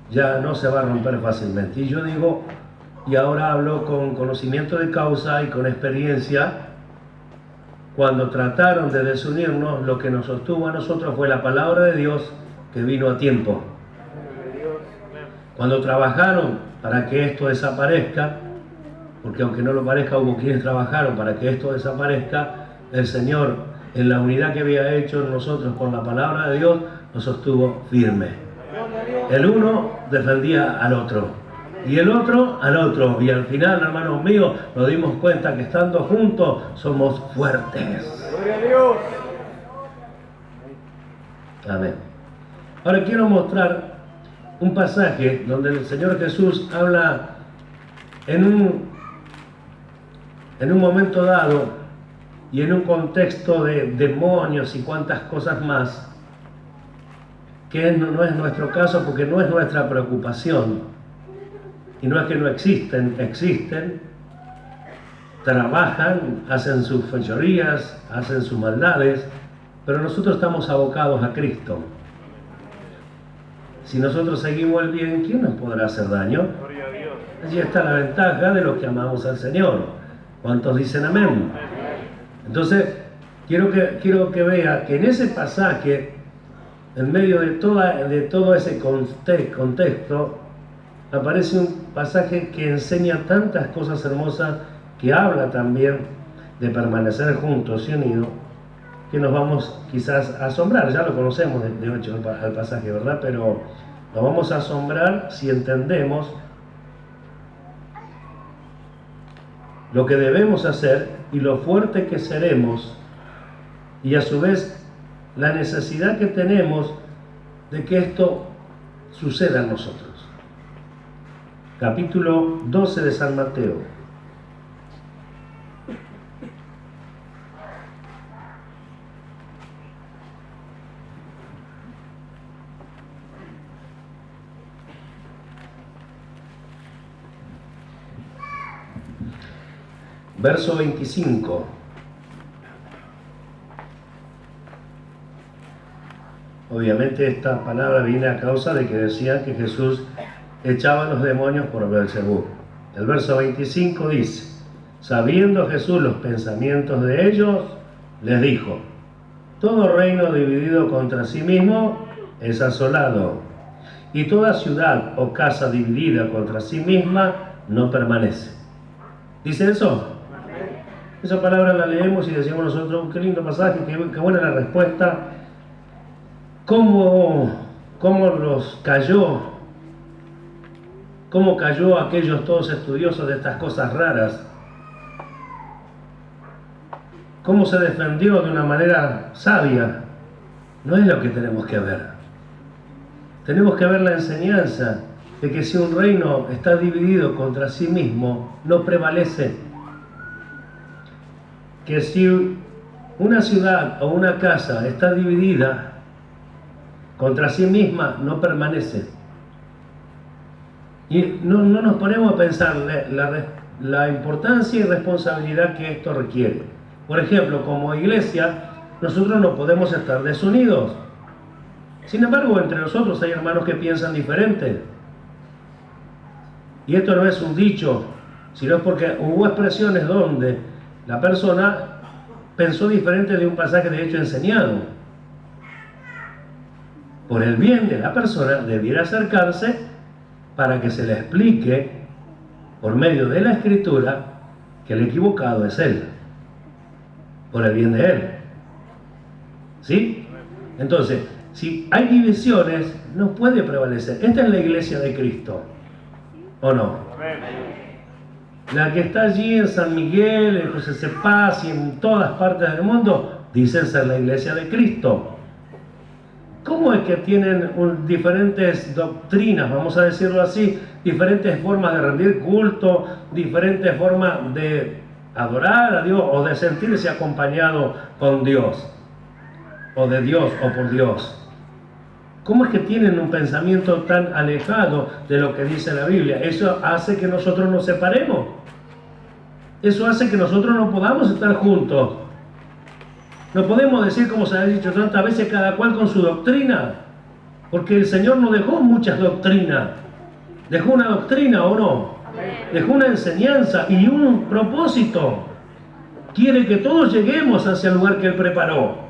S1: ya no se va a romper fácilmente. Y yo digo, y ahora hablo con conocimiento de causa y con experiencia, cuando trataron de desunirnos, lo que nos sostuvo a nosotros fue la palabra de Dios que vino a tiempo. Cuando trabajaron para que esto desaparezca, porque aunque no lo parezca, hubo quienes trabajaron para que esto desaparezca, el Señor, en la unidad que había hecho en nosotros por la palabra de Dios, nos sostuvo firme. El uno defendía al otro, y el otro al otro, y al final, hermanos míos, nos dimos cuenta que estando juntos somos fuertes.
S2: ¡Gloria a Dios!
S1: Amén. Ahora quiero mostrar un pasaje donde el Señor Jesús habla en un momento dado y en un contexto de demonios y cuantas cosas más, que no es nuestro caso porque no es nuestra preocupación. Y no es que no existen, existen, trabajan, hacen sus fechorías, hacen sus maldades, pero nosotros estamos abocados a Cristo. Si nosotros seguimos el bien, ¿quién nos podrá hacer daño? Allí está la ventaja de los que amamos al Señor. ¿Cuántos dicen amén? Entonces, quiero que vea que en ese pasaje, en medio de todo ese contexto, aparece un pasaje que enseña tantas cosas hermosas, que habla también de permanecer juntos y unidos, que nos vamos quizás a asombrar. Ya lo conocemos de hecho al pasaje, ¿verdad? Pero nos vamos a asombrar si entendemos lo que debemos hacer y lo fuerte que seremos, y a su vez la necesidad que tenemos de que esto suceda en nosotros. Capítulo 12 de San Mateo. Verso 25. Obviamente esta palabra viene a causa de que decían que Jesús echaba los demonios por Beelzebú. El verso 25 dice: sabiendo Jesús los pensamientos de ellos, les dijo: todo reino dividido contra sí mismo es asolado, y toda ciudad o casa dividida contra sí misma no permanece. ¿Dice eso? Esa palabra la leemos y decimos nosotros: qué lindo pasaje, qué buena la respuesta. ¿Cómo cayó aquellos todos estudiosos de estas cosas raras? ¿Cómo se defendió de una manera sabia? No es lo que tenemos que ver. Tenemos que ver la enseñanza de que si un reino está dividido contra sí mismo, no prevalece. Que si una ciudad o una casa está dividida contra sí misma, no permanece. Y no nos ponemos a pensar la importancia y responsabilidad que esto requiere. Por ejemplo, como iglesia, nosotros no podemos estar desunidos. Sin embargo, entre nosotros hay hermanos que piensan diferente. Y esto no es un dicho, sino porque hubo expresiones donde la persona pensó diferente de un pasaje de hecho enseñado. Por el bien de la persona, debiera acercarse para que se le explique por medio de la Escritura que el equivocado es él, por el bien de él. ¿Sí? Entonces, si hay divisiones, no puede prevalecer. Esta es la iglesia de Cristo, ¿o no? La que está allí en San Miguel, en José Cepaz y en todas partes del mundo, dicen ser la iglesia de Cristo. ¿Cómo es que tienen diferentes doctrinas, vamos a decirlo así, diferentes formas de rendir culto, diferentes formas de adorar a Dios o de sentirse acompañado con Dios, o de Dios o por Dios? ¿Cómo es que tienen un pensamiento tan alejado de lo que dice la Biblia? Eso hace que nosotros nos separemos. Eso hace que nosotros no podamos estar juntos. No podemos decir, como se ha dicho tantas veces, cada cual con su doctrina, porque el Señor no dejó muchas doctrinas. Dejó una doctrina, ¿o no? Dejó una enseñanza y un propósito. Quiere que todos lleguemos hacia el lugar que Él preparó.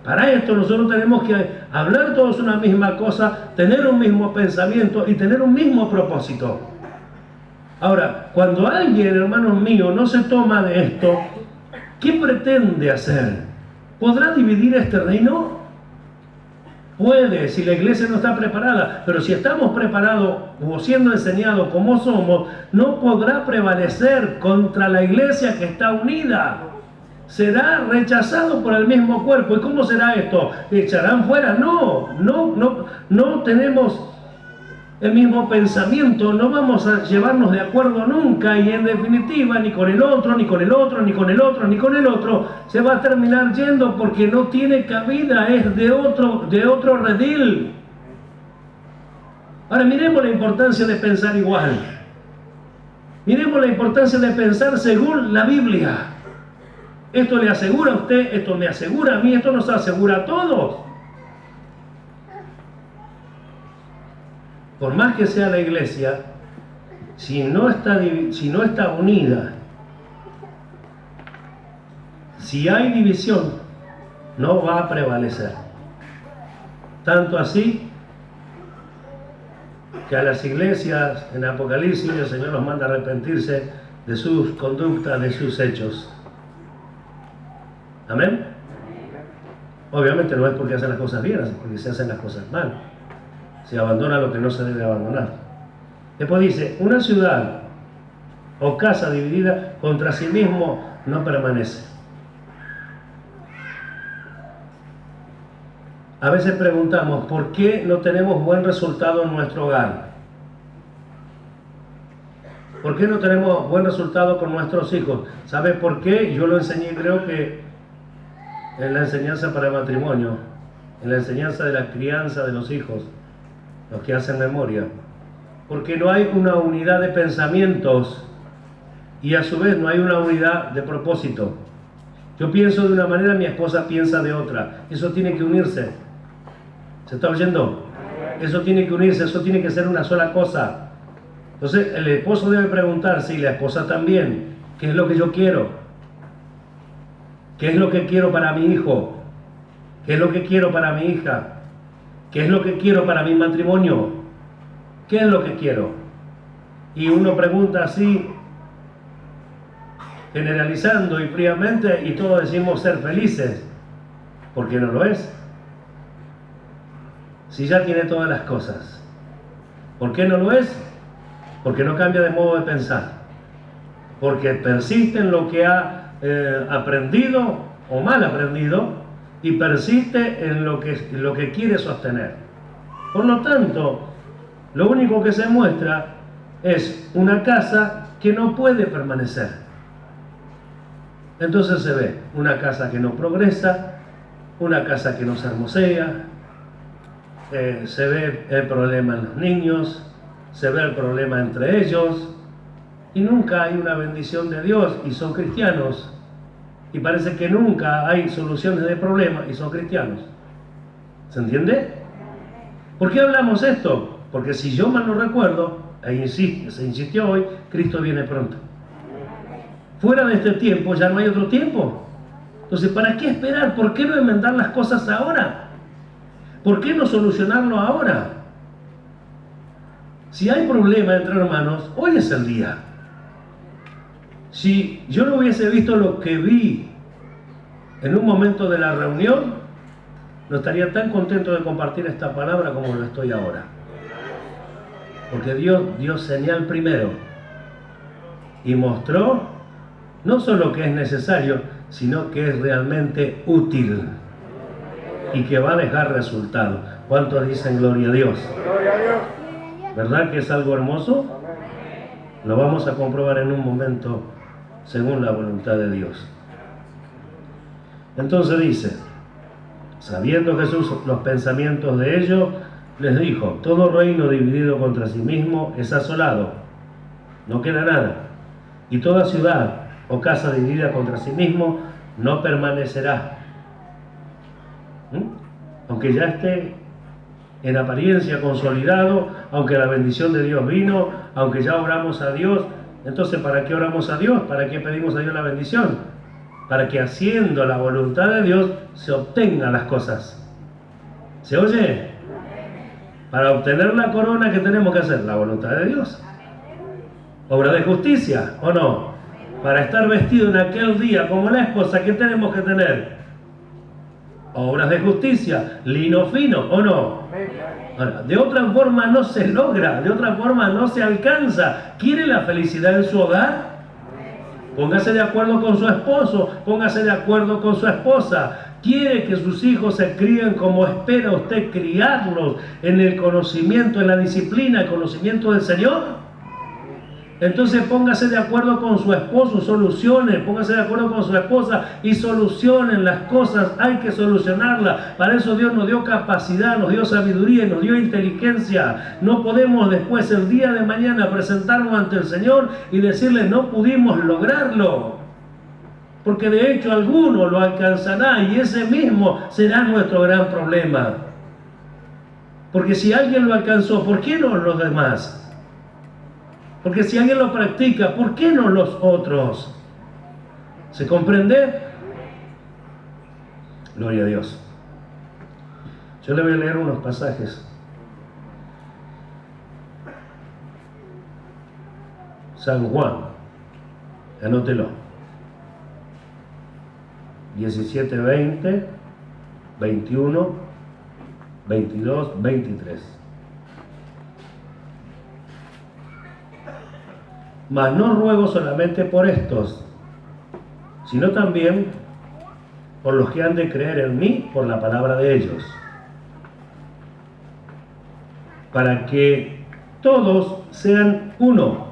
S1: Para esto nosotros tenemos que hablar todos una misma cosa, tener un mismo pensamiento y tener un mismo propósito. Ahora, cuando alguien, hermanos míos, no se toma de esto, ¿qué pretende hacer? ¿Podrá dividir este reino? Puede, si la iglesia no está preparada, pero si estamos preparados o siendo enseñados como somos, no podrá prevalecer contra la iglesia que está unida. Será rechazado por el mismo cuerpo. ¿Y cómo será esto? ¿Echarán fuera? No tenemos el mismo pensamiento, no vamos a llevarnos de acuerdo nunca, y en definitiva ni con el otro, ni con el otro, ni con el otro, ni con el otro se va a terminar yendo, porque no tiene cabida, es de otro redil. Ahora miremos la importancia de pensar igual. Miremos la importancia de pensar según la Biblia. Esto le asegura a usted, esto me asegura a mí, esto nos asegura a todos. Por más que sea la iglesia, si no está unida, si hay división, no va a prevalecer. Tanto así que a las iglesias en Apocalipsis el Señor los manda a arrepentirse de sus conductas, de sus hechos. ¿Amén? Obviamente no es porque hacen las cosas bien, es porque se hacen las cosas mal. Se abandona lo que no se debe abandonar. Después dice: una ciudad o casa dividida contra sí mismo no permanece. A veces preguntamos, ¿por qué no tenemos buen resultado en nuestro hogar? ¿Por qué no tenemos buen resultado con nuestros hijos? ¿Sabe por qué? Yo lo enseñé, creo que en la enseñanza para el matrimonio, en la enseñanza de la crianza de los hijos, los que hacen memoria. Porque no hay una unidad de pensamientos y a su vez no hay una unidad de propósito. Yo pienso de una manera, mi esposa piensa de otra. Eso tiene que unirse. ¿Se está oyendo? Eso tiene que unirse, eso tiene que ser una sola cosa. Entonces el esposo debe preguntarse, y la esposa también, ¿qué es lo que yo quiero? ¿Qué es lo que quiero para mi hijo? ¿Qué es lo que quiero para mi hija? ¿Qué es lo que quiero para mi matrimonio? ¿Qué es lo que quiero? Y uno pregunta así, generalizando y fríamente, y todos decimos ser felices. ¿Por qué no lo es? Si ya tiene todas las cosas. ¿Por qué no lo es? Porque no cambia de modo de pensar. Porque persiste en lo que ha aprendido o mal aprendido, y persiste en lo que quiere sostener. Por lo tanto, lo único que se muestra es una casa que no puede permanecer. Entonces se ve una casa que no progresa, una casa que no se hermosea, se ve el problema en los niños, se ve el problema entre ellos, y nunca hay una bendición de Dios, y son cristianos. Y parece que nunca hay soluciones de problemas, y son cristianos. ¿Se entiende? ¿Por qué hablamos esto? Porque si yo mal no recuerdo, se insistió hoy, Cristo viene pronto. Fuera de este tiempo ya no hay otro tiempo. Entonces, ¿para qué esperar? ¿Por qué no enmendar las cosas ahora? ¿Por qué no solucionarlo ahora? Si hay problema entre hermanos, hoy es el día. Si yo no hubiese visto lo que vi en un momento de la reunión, no estaría tan contento de compartir esta palabra como lo estoy ahora. Porque Dios dio señal primero y mostró no solo que es necesario, sino que es realmente útil y que va a dejar resultado. ¿Cuántos dicen gloria a Dios?
S2: Gloria a Dios.
S1: ¿Verdad que es algo hermoso? Lo vamos a comprobar en un momento según la voluntad de Dios. Entonces dice, sabiendo Jesús los pensamientos de ellos, les dijo, todo reino dividido contra sí mismo es asolado, no queda nada, y toda ciudad o casa dividida contra sí mismo no permanecerá. Aunque ya esté en apariencia consolidado, aunque la bendición de Dios vino, aunque ya oramos a Dios. Entonces, ¿para qué oramos a Dios? ¿Para qué pedimos a Dios la bendición? Para que haciendo la voluntad de Dios se obtengan las cosas. ¿Se oye? Para obtener la corona, ¿qué tenemos que hacer? La voluntad de Dios. Obra de justicia, ¿o no? Para estar vestido en aquel día como la esposa, ¿qué tenemos que tener? Obras de justicia, lino fino, ¿o no? Ahora, de otra forma no se logra, de otra forma no se alcanza. ¿Quiere la felicidad en su hogar? Póngase de acuerdo con su esposo, póngase de acuerdo con su esposa. ¿Quiere que sus hijos se críen como espera usted criarlos, en el conocimiento, en la disciplina, el conocimiento del Señor? Entonces póngase de acuerdo con su esposo, solucione, póngase de acuerdo con su esposa y solucionen las cosas, hay que solucionarlas. Para eso Dios nos dio capacidad, nos dio sabiduría y nos dio inteligencia. No podemos después, el día de mañana, presentarnos ante el Señor y decirle no pudimos lograrlo. Porque de hecho alguno lo alcanzará y ese mismo será nuestro gran problema. Porque si alguien lo alcanzó, ¿por qué no los demás? Porque si alguien lo practica, ¿por qué no los otros? ¿Se comprende? Gloria a Dios. Yo le voy a leer unos pasajes. San Juan, anótelo. 17, 20, 21, 22, 23. Mas no ruego solamente por estos, sino también por los que han de creer en mí por la palabra de ellos, para que todos sean uno,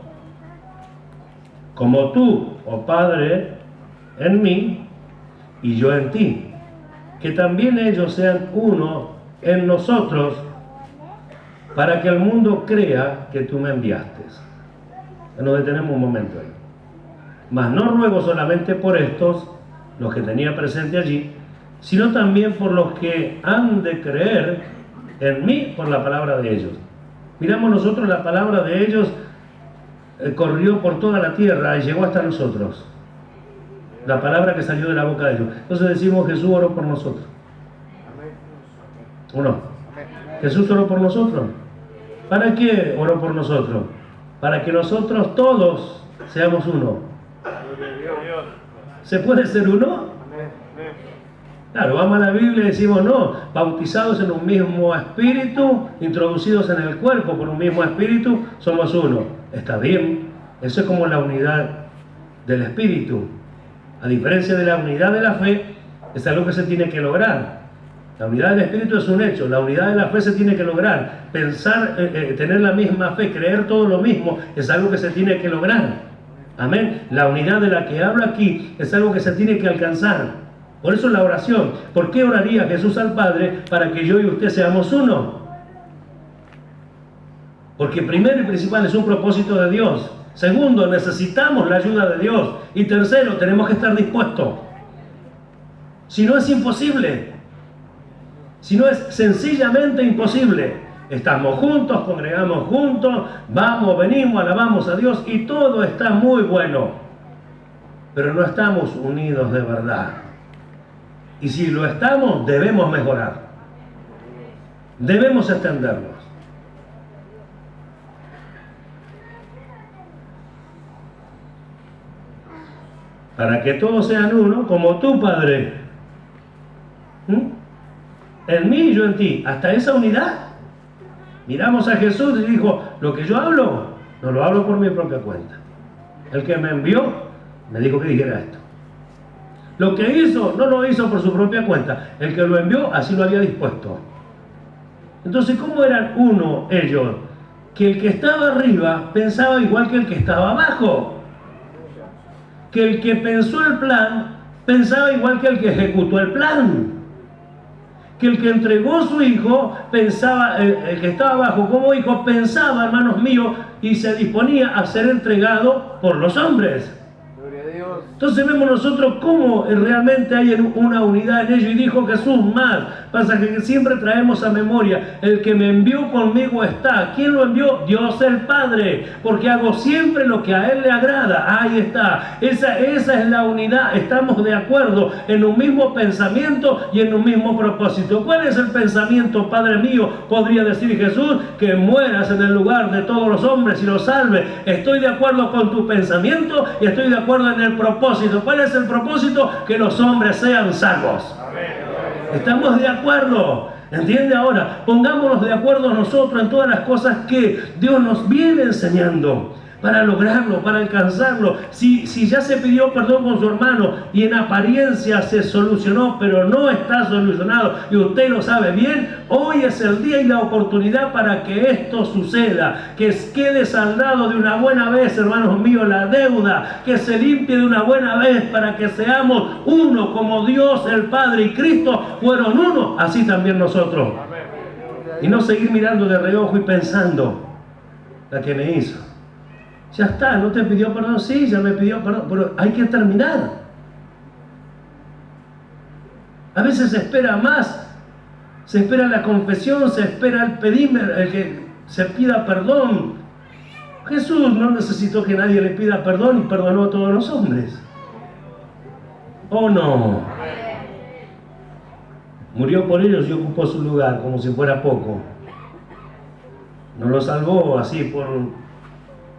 S1: como tú, oh Padre, en mí y yo en ti, que también ellos sean uno en nosotros, para que el mundo crea que tú me enviaste. Nos detenemos un momento ahí. Mas no ruego solamente por estos, los que tenía presente allí, sino también por los que han de creer en mí por la palabra de ellos. Miramos nosotros la palabra de ellos corrió por toda la tierra y llegó hasta nosotros. La palabra que salió de la boca de ellos. Entonces decimos, Jesús oró por nosotros. ¿O no? Jesús oró por nosotros. ¿Para qué oró por nosotros? Para que nosotros todos seamos uno. ¿Se puede ser uno? Claro, vamos a la Biblia y decimos no, bautizados en un mismo espíritu, introducidos en el cuerpo por un mismo espíritu, somos uno. Está bien, eso es como la unidad del espíritu. A diferencia de la unidad de la fe, es algo que se tiene que lograr. La unidad del espíritu es un hecho, la unidad de la fe se tiene que lograr. Pensar, tener la misma fe, creer todo lo mismo, es algo que se tiene que lograr. Amén. La unidad de la que habla aquí es algo que se tiene que alcanzar. Por eso la oración. ¿Por qué oraría Jesús al Padre para que yo y usted seamos uno? Porque primero y principal es un propósito de Dios. Segundo, necesitamos la ayuda de Dios. Y tercero, tenemos que estar dispuestos. Si no, es imposible. Si no, es sencillamente imposible. Estamos juntos, congregamos juntos, vamos, venimos, alabamos a Dios y todo está muy bueno. Pero no estamos unidos de verdad. Y si lo estamos, debemos mejorar. Debemos extendernos. Para que todos sean uno, como tú, Padre. En mí y yo en ti. Hasta esa unidad. Miramos a Jesús y dijo, lo que yo hablo, no lo hablo por mi propia cuenta. El que me envió, me dijo que dijera esto. Lo que hizo, no lo hizo por su propia cuenta. El que lo envió, así lo había dispuesto. Entonces, ¿cómo eran uno ellos? Que el que estaba arriba pensaba igual que el que estaba abajo. Que el que pensó el plan, pensaba igual que el que ejecutó el plan. Que el que entregó a su hijo, pensaba, el que estaba abajo como hijo, pensaba, hermanos míos, y se disponía a ser entregado por los hombres. Entonces vemos nosotros cómo realmente hay una unidad en ello. Y dijo Jesús más, pasa que siempre traemos a memoria, el que me envió conmigo está. ¿Quién lo envió? Dios el Padre, porque hago siempre lo que a Él le agrada. Ahí está, esa es la unidad. Estamos de acuerdo en un mismo pensamiento y en un mismo propósito. ¿Cuál es el pensamiento, Padre mío? Podría decir Jesús, que mueras en el lugar de todos los hombres y los salves. Estoy de acuerdo con tu pensamiento y estoy de acuerdo en el propósito. ¿Cuál es el propósito? Que los hombres sean salvos. Estamos de acuerdo. ¿Entiende? Ahora, pongámonos de acuerdo nosotros en todas las cosas que Dios nos viene enseñando para lograrlo, para alcanzarlo. Si ya se pidió perdón con su hermano y en apariencia se solucionó, pero no está solucionado y usted lo sabe bien, hoy es el día y la oportunidad para que esto suceda, que quede saldado de una buena vez, hermanos míos, la deuda, que se limpie de una buena vez para que seamos uno como Dios, el Padre y Cristo fueron uno, así también nosotros. Y no seguir mirando de reojo y pensando, la que me hizo. Ya está, ¿no te pidió perdón? Sí, ya me pidió perdón, pero hay que terminar. A veces se espera más, se espera la confesión, se espera el que se pida perdón. Jesús no necesitó que nadie le pida perdón y perdonó a todos los hombres. ¿O no? Murió por ellos y ocupó su lugar como si fuera poco. No lo salvó así por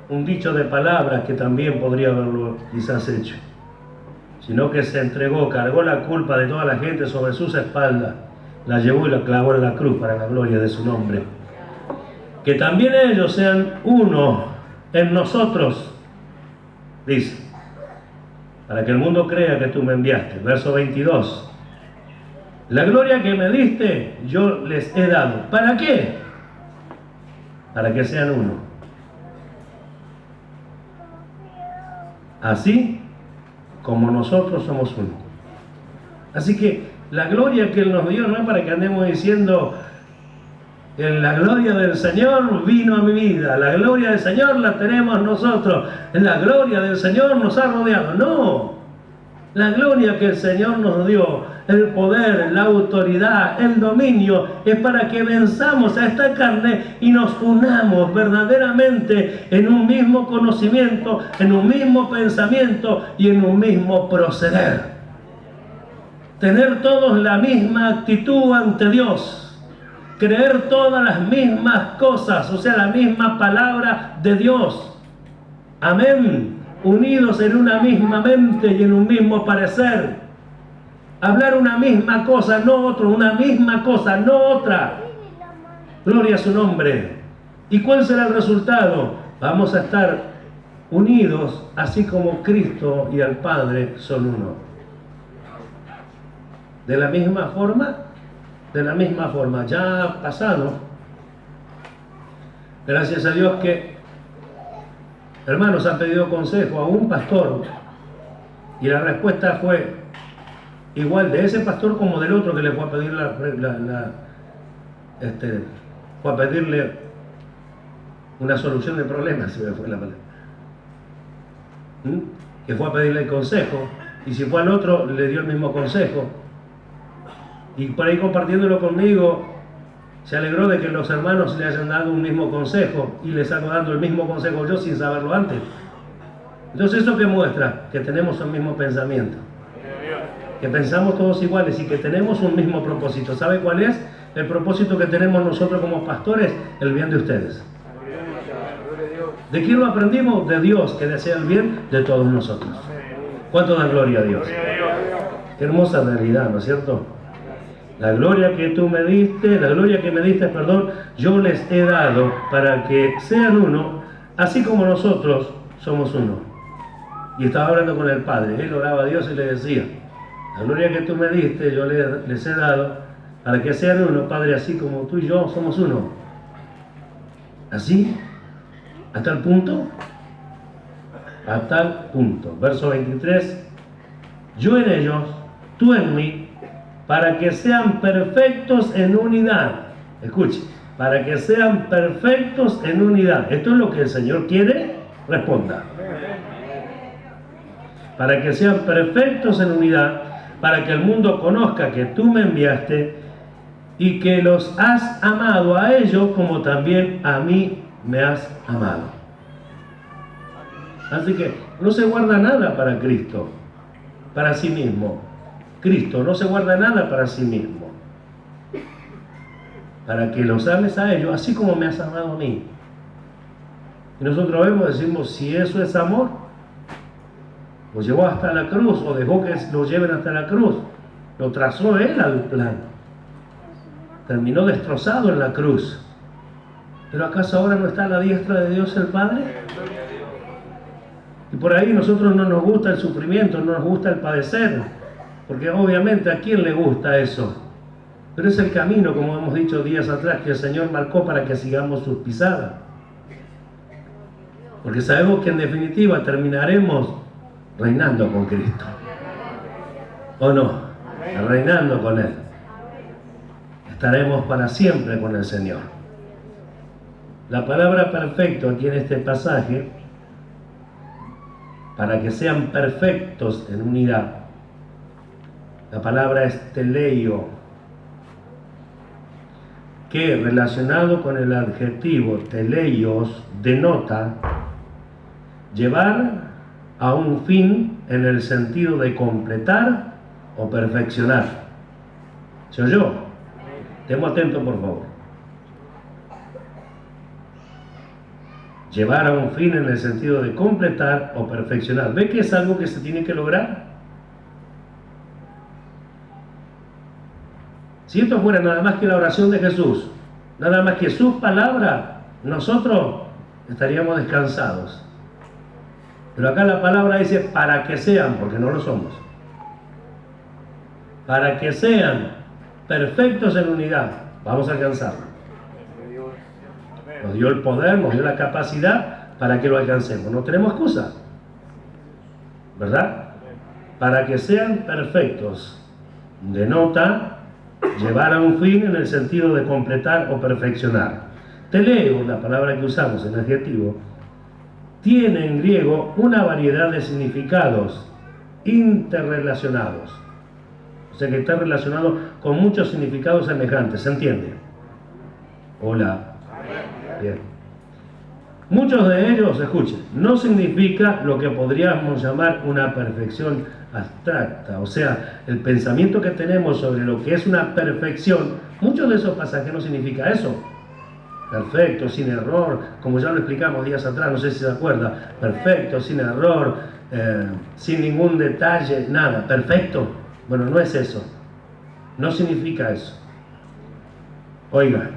S1: un dicho de palabras que también podría haberlo quizás hecho, sino que se entregó, cargó la culpa de toda la gente sobre sus espaldas, la llevó y la clavó en la cruz para la gloria de su nombre. Que también ellos sean uno en nosotros, dice, para que el mundo crea que tú me enviaste. Verso 22. La gloria que me diste, yo les he dado. ¿Para qué? Para que sean uno. Así como nosotros somos uno. Así que la gloria que Él nos dio no es para que andemos diciendo, la gloria del Señor vino a mi vida, la gloria del Señor la tenemos nosotros, la gloria del Señor nos ha rodeado. No, la gloria que el Señor nos dio el poder, la autoridad, el dominio, es para que venzamos a esta carne y nos unamos verdaderamente en un mismo conocimiento, en un mismo pensamiento y en un mismo proceder. Tener todos la misma actitud ante Dios, creer todas las mismas cosas, o sea, la misma palabra de Dios. Amén. Unidos en una misma mente y en un mismo parecer. Hablar una misma cosa, no otra, una misma cosa, no otra. Gloria a su nombre. ¿Y cuál será el resultado? Vamos a estar unidos, así como Cristo y el Padre son uno. De la misma forma, ya ha pasado. Gracias a Dios que hermanos han pedido consejo a un pastor y la respuesta fue igual de ese pastor como del otro que le fue a pedir fue a pedirle una solución de problemas, si me fue la palabra. Que fue a pedirle el consejo, y si fue al otro le dio el mismo consejo, y por ahí compartiéndolo conmigo se alegró de que los hermanos le hayan dado un mismo consejo y les hago dando el mismo consejo yo sin saberlo antes. Entonces, ¿eso qué muestra? Que tenemos un mismo pensamiento, que pensamos todos iguales y que tenemos un mismo propósito. ¿Sabe cuál es? El propósito que tenemos nosotros como pastores, el bien de ustedes. ¿De quién lo aprendimos? De Dios, que desea el bien de todos nosotros. ¿Cuánto da gloria a Dios? Qué hermosa realidad, ¿no es cierto? La gloria que tú me diste, perdón, yo les he dado para que sean uno, así como nosotros somos uno. Y estaba hablando con el Padre, él oraba a Dios y le decía, la gloria que tú me diste, yo les he dado para que sean uno, Padre, así como tú y yo somos uno. ¿Así? ¿A tal punto? A tal punto. Verso 23, yo en ellos, tú en mí, para que sean perfectos en unidad. Escuche, para que sean perfectos en unidad. ¿Esto es lo que el Señor quiere? Responda. Para que sean perfectos en unidad, para que el mundo conozca que tú me enviaste y que los has amado a ellos como también a mí me has amado. Así que no se guarda nada para Cristo, para sí mismo. Cristo no se guarda nada para sí mismo, para que los ames a ellos, así como me has amado a mí. Y nosotros decimos, si eso es amor, lo llevó hasta la cruz, o dejó que lo lleven hasta la cruz, lo trazó él al plan, terminó destrozado en la cruz. ¿Pero acaso ahora no está a la diestra de Dios el Padre? Y por ahí nosotros no nos gusta el sufrimiento, no nos gusta el padecer, porque obviamente a quién le gusta eso, pero es el camino, como hemos dicho días atrás, que el Señor marcó para que sigamos sus pisadas, porque sabemos que en definitiva terminaremos reinando con Cristo, ¿o no? Reinando con Él, estaremos para siempre con el Señor. La palabra perfecto aquí en este pasaje, para que sean perfectos en unidad, la palabra es teleio, que relacionado con el adjetivo teleios denota llevar a un fin en el sentido de completar o perfeccionar. ¿Se oyó? Estemos atentos, por favor. Llevar a un fin en el sentido de completar o perfeccionar. ¿Ve que es algo que se tiene que lograr? Si esto fuera nada más que la oración de Jesús, nada más que sus palabras, nosotros estaríamos descansados. Pero acá la palabra dice para que sean, porque no lo somos. Para que sean perfectos en unidad. Vamos a alcanzarlo. Nos dio el poder, nos dio la capacidad para que lo alcancemos. No tenemos excusa, ¿verdad? Para que sean perfectos. Denota llevar a un fin en el sentido de completar o perfeccionar. Teleo, la palabra que usamos en adjetivo, tiene en griego una variedad de significados interrelacionados. O O sea que está relacionado con muchos significados semejantes, ¿se entiende? Hola. Bien. Muchos de ellos, escuchen, no significa lo que podríamos llamar una perfección abstracta, o sea, el pensamiento que tenemos sobre lo que es una perfección, muchos de esos pasajes no significa eso. Perfecto, sin error, como ya lo explicamos días atrás, no sé si se acuerda, perfecto, sin error, sin ningún detalle, nada, perfecto. Bueno, no es eso, no significa eso. Oiga,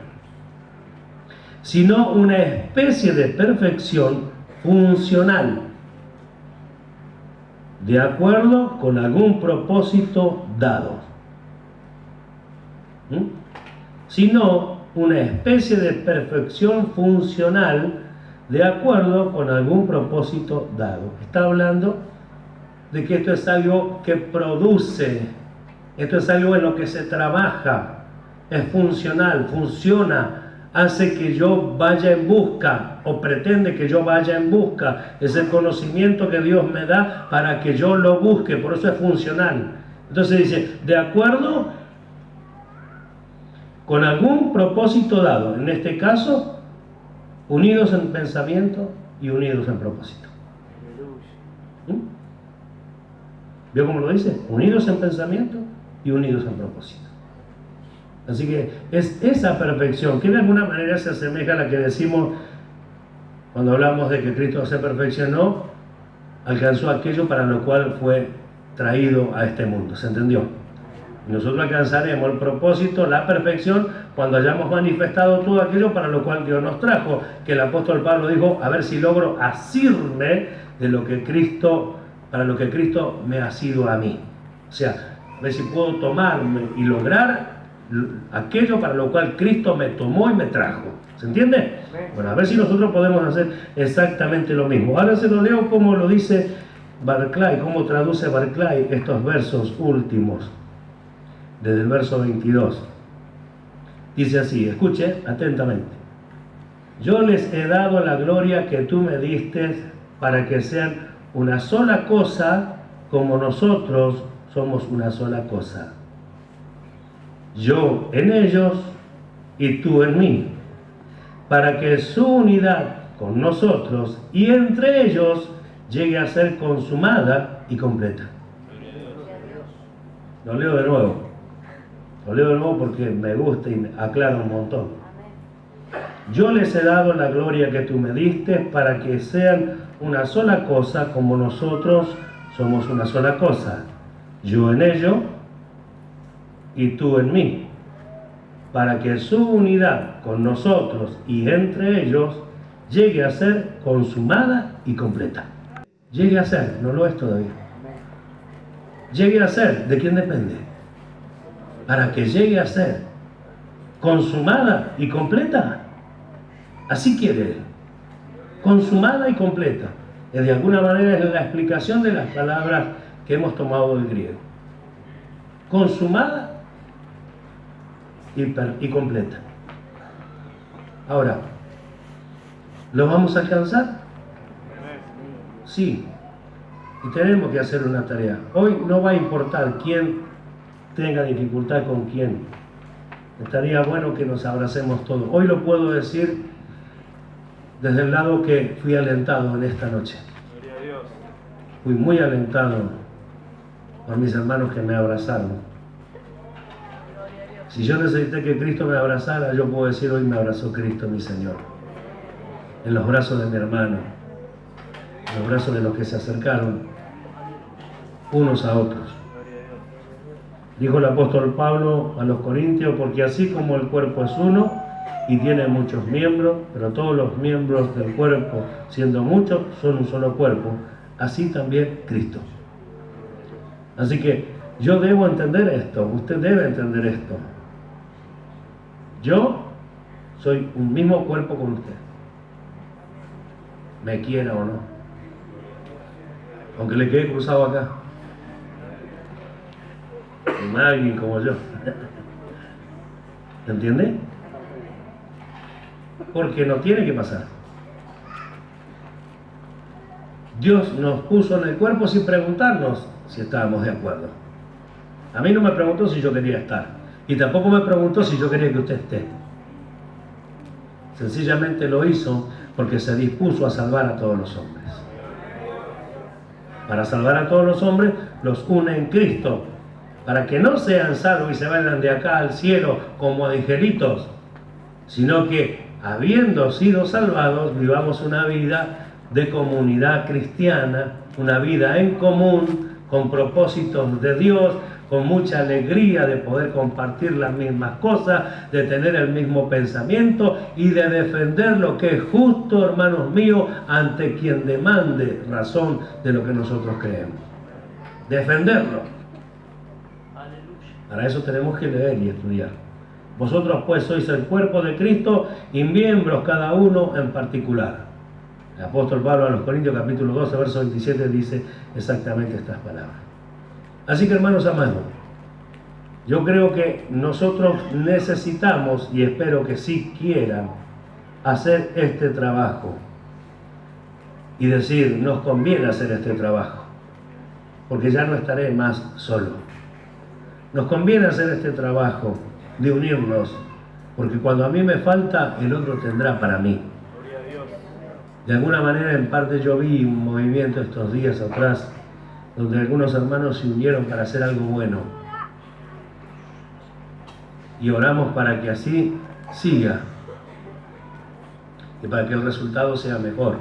S1: sino una especie de perfección funcional, de acuerdo con algún propósito dado. Sino una especie de perfección funcional de acuerdo con algún propósito dado. Está hablando de que esto es algo que produce, esto es algo en lo que se trabaja, es funcional, funciona, hace que yo vaya en busca, o pretende que yo vaya en busca, es el conocimiento que Dios me da para que yo lo busque, por eso es funcional. Entonces dice, de acuerdo con algún propósito dado, en este caso, unidos en pensamiento y unidos en propósito. ¿Vio cómo lo dice? Unidos en pensamiento y unidos en propósito. Así que es esa perfección que de alguna manera se asemeja a la que decimos cuando hablamos de que Cristo se perfeccionó, alcanzó aquello para lo cual fue traído a este mundo. ¿Se entendió? Y nosotros alcanzaremos el propósito, la perfección, cuando hayamos manifestado todo aquello para lo cual Dios nos trajo. Que el apóstol Pablo dijo, a ver si logro asirme de lo que Cristo, para lo que Cristo me ha sido a mí. O sea, a ver si puedo tomarme y lograr aquello para lo cual Cristo me tomó y me trajo. ¿Se entiende? Bueno, a ver si nosotros podemos hacer exactamente lo mismo. Ahora se lo leo como lo dice Barclay, cómo traduce Barclay estos versos últimos, desde el verso 22. Dice así, escuche atentamente. Yo les he dado la gloria que tú me diste para que sean una sola cosa como nosotros somos una sola cosa. Yo en ellos y tú en mí, para que su unidad con nosotros y entre ellos llegue a ser consumada y completa. Lo leo de nuevo. Lo leo de nuevo porque me gusta y me aclara un montón. Yo les he dado la gloria que tú me diste para que sean una sola cosa como nosotros somos una sola cosa. Yo en ellos y tú en mí, para que su unidad con nosotros y entre ellos llegue a ser consumada y completa. Llegue a ser, no lo es todavía. Llegue a ser, ¿de quién depende? Para que llegue a ser consumada y completa. Así quiere Él. Consumada y completa. De alguna manera es la explicación de las palabras que hemos tomado del griego. Consumada y completa. Ahora, ¿lo vamos a alcanzar? Sí. Y tenemos que hacer una tarea. Hoy no va a importar quién tenga dificultad con quién. Estaría bueno que nos abracemos todos. Hoy lo puedo decir desde el lado que fui alentado en esta noche. Fui muy alentado por mis hermanos que me abrazaron. Si yo necesité que Cristo me abrazara, yo puedo decir hoy me abrazó Cristo, mi Señor. En los brazos de mi hermano, en los brazos de los que se acercaron unos a otros. Dijo el apóstol Pablo a los Corintios, porque así como el cuerpo es uno y tiene muchos miembros, pero todos los miembros del cuerpo, siendo muchos, son un solo cuerpo, así también Cristo. Así que yo debo entender esto, usted debe entender esto. Yo soy un mismo cuerpo con usted, me quiera o no, aunque le quede cruzado acá, con alguien como yo. ¿Entiende? Porque no tiene que pasar. Dios nos puso en el cuerpo sin preguntarnos si estábamos de acuerdo. A mí no me preguntó si yo quería estar. Y tampoco me preguntó si yo quería que usted esté. Sencillamente lo hizo porque se dispuso a salvar a todos los hombres. Para salvar a todos los hombres, los une en Cristo. Para que no sean salvos y se vayan de acá al cielo como angelitos, sino que, habiendo sido salvados, vivamos una vida de comunidad cristiana, una vida en común, con propósitos de Dios, con mucha alegría de poder compartir las mismas cosas, de tener el mismo pensamiento y de defender lo que es justo, hermanos míos, ante quien demande razón de lo que nosotros creemos. Defenderlo. Para eso tenemos que leer y estudiar. Vosotros pues sois el cuerpo de Cristo y miembros cada uno en particular. El apóstol Pablo a los Corintios capítulo 12, verso 27 dice exactamente estas palabras. Así que, hermanos amados, yo creo que nosotros necesitamos, y espero que sí quieran, hacer este trabajo y decir, nos conviene hacer este trabajo, porque ya no estaré más solo. Nos conviene hacer este trabajo de unirnos, porque cuando a mí me falta, el otro tendrá para mí. De alguna manera, en parte yo vi un movimiento estos días atrás, donde algunos hermanos se unieron para hacer algo bueno. Y oramos para que así siga, y para que el resultado sea mejor.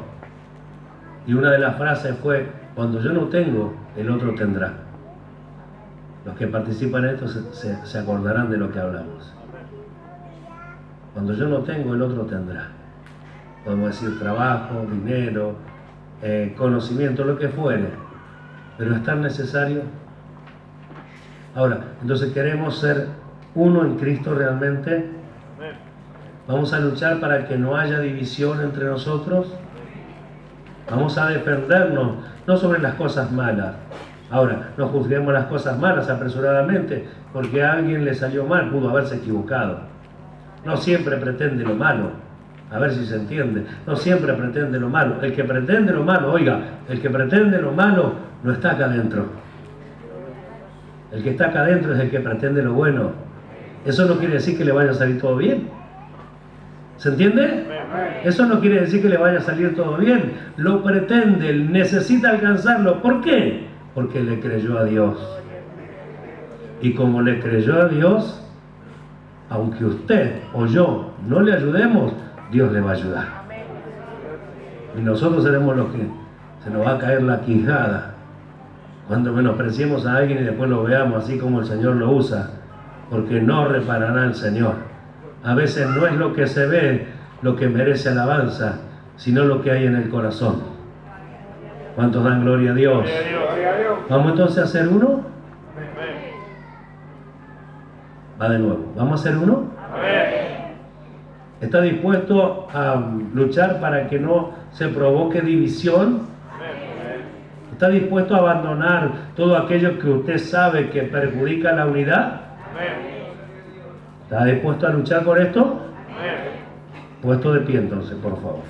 S1: Y una de las frases fue, cuando yo no tengo, el otro tendrá. Los que participan en esto se acordarán de lo que hablamos. Cuando yo no tengo, el otro tendrá. Podemos decir trabajo, dinero, conocimiento, lo que fuere. Pero es tan necesario. Ahora, entonces queremos ser uno en Cristo realmente. Vamos a luchar para que no haya división entre nosotros. Vamos a defendernos, no sobre las cosas malas. Ahora, no juzguemos las cosas malas apresuradamente, porque a alguien le salió mal, pudo haberse equivocado. No siempre pretende lo malo, a ver si se entiende. No siempre pretende lo malo. El que pretende lo malo, oiga, el que pretende lo malo no está acá adentro. El que está acá adentro es el que pretende lo bueno. Eso no quiere decir que le vaya a salir todo bien. ¿Se entiende? Eso no quiere decir que le vaya a salir todo bien. Lo pretende, necesita alcanzarlo. ¿Por qué? Porque le creyó a Dios. Y como le creyó a Dios, aunque usted o yo no le ayudemos, Dios le va a ayudar. Y nosotros seremos los que se nos va a caer la quijada cuando menospreciemos a alguien y después lo veamos así como el Señor lo usa, porque no reparará el Señor. A veces no es lo que se ve lo que merece alabanza, sino lo que hay en el corazón. ¿Cuántos dan gloria a Dios? ¿Vamos entonces a hacer uno? Va de nuevo. ¿Vamos a hacer uno? ¿Está dispuesto a luchar para que no se provoque división? ¿Está dispuesto a abandonar todo aquello que usted sabe que perjudica la unidad? ¿Está dispuesto a luchar por esto? Puesto de pie entonces, por favor.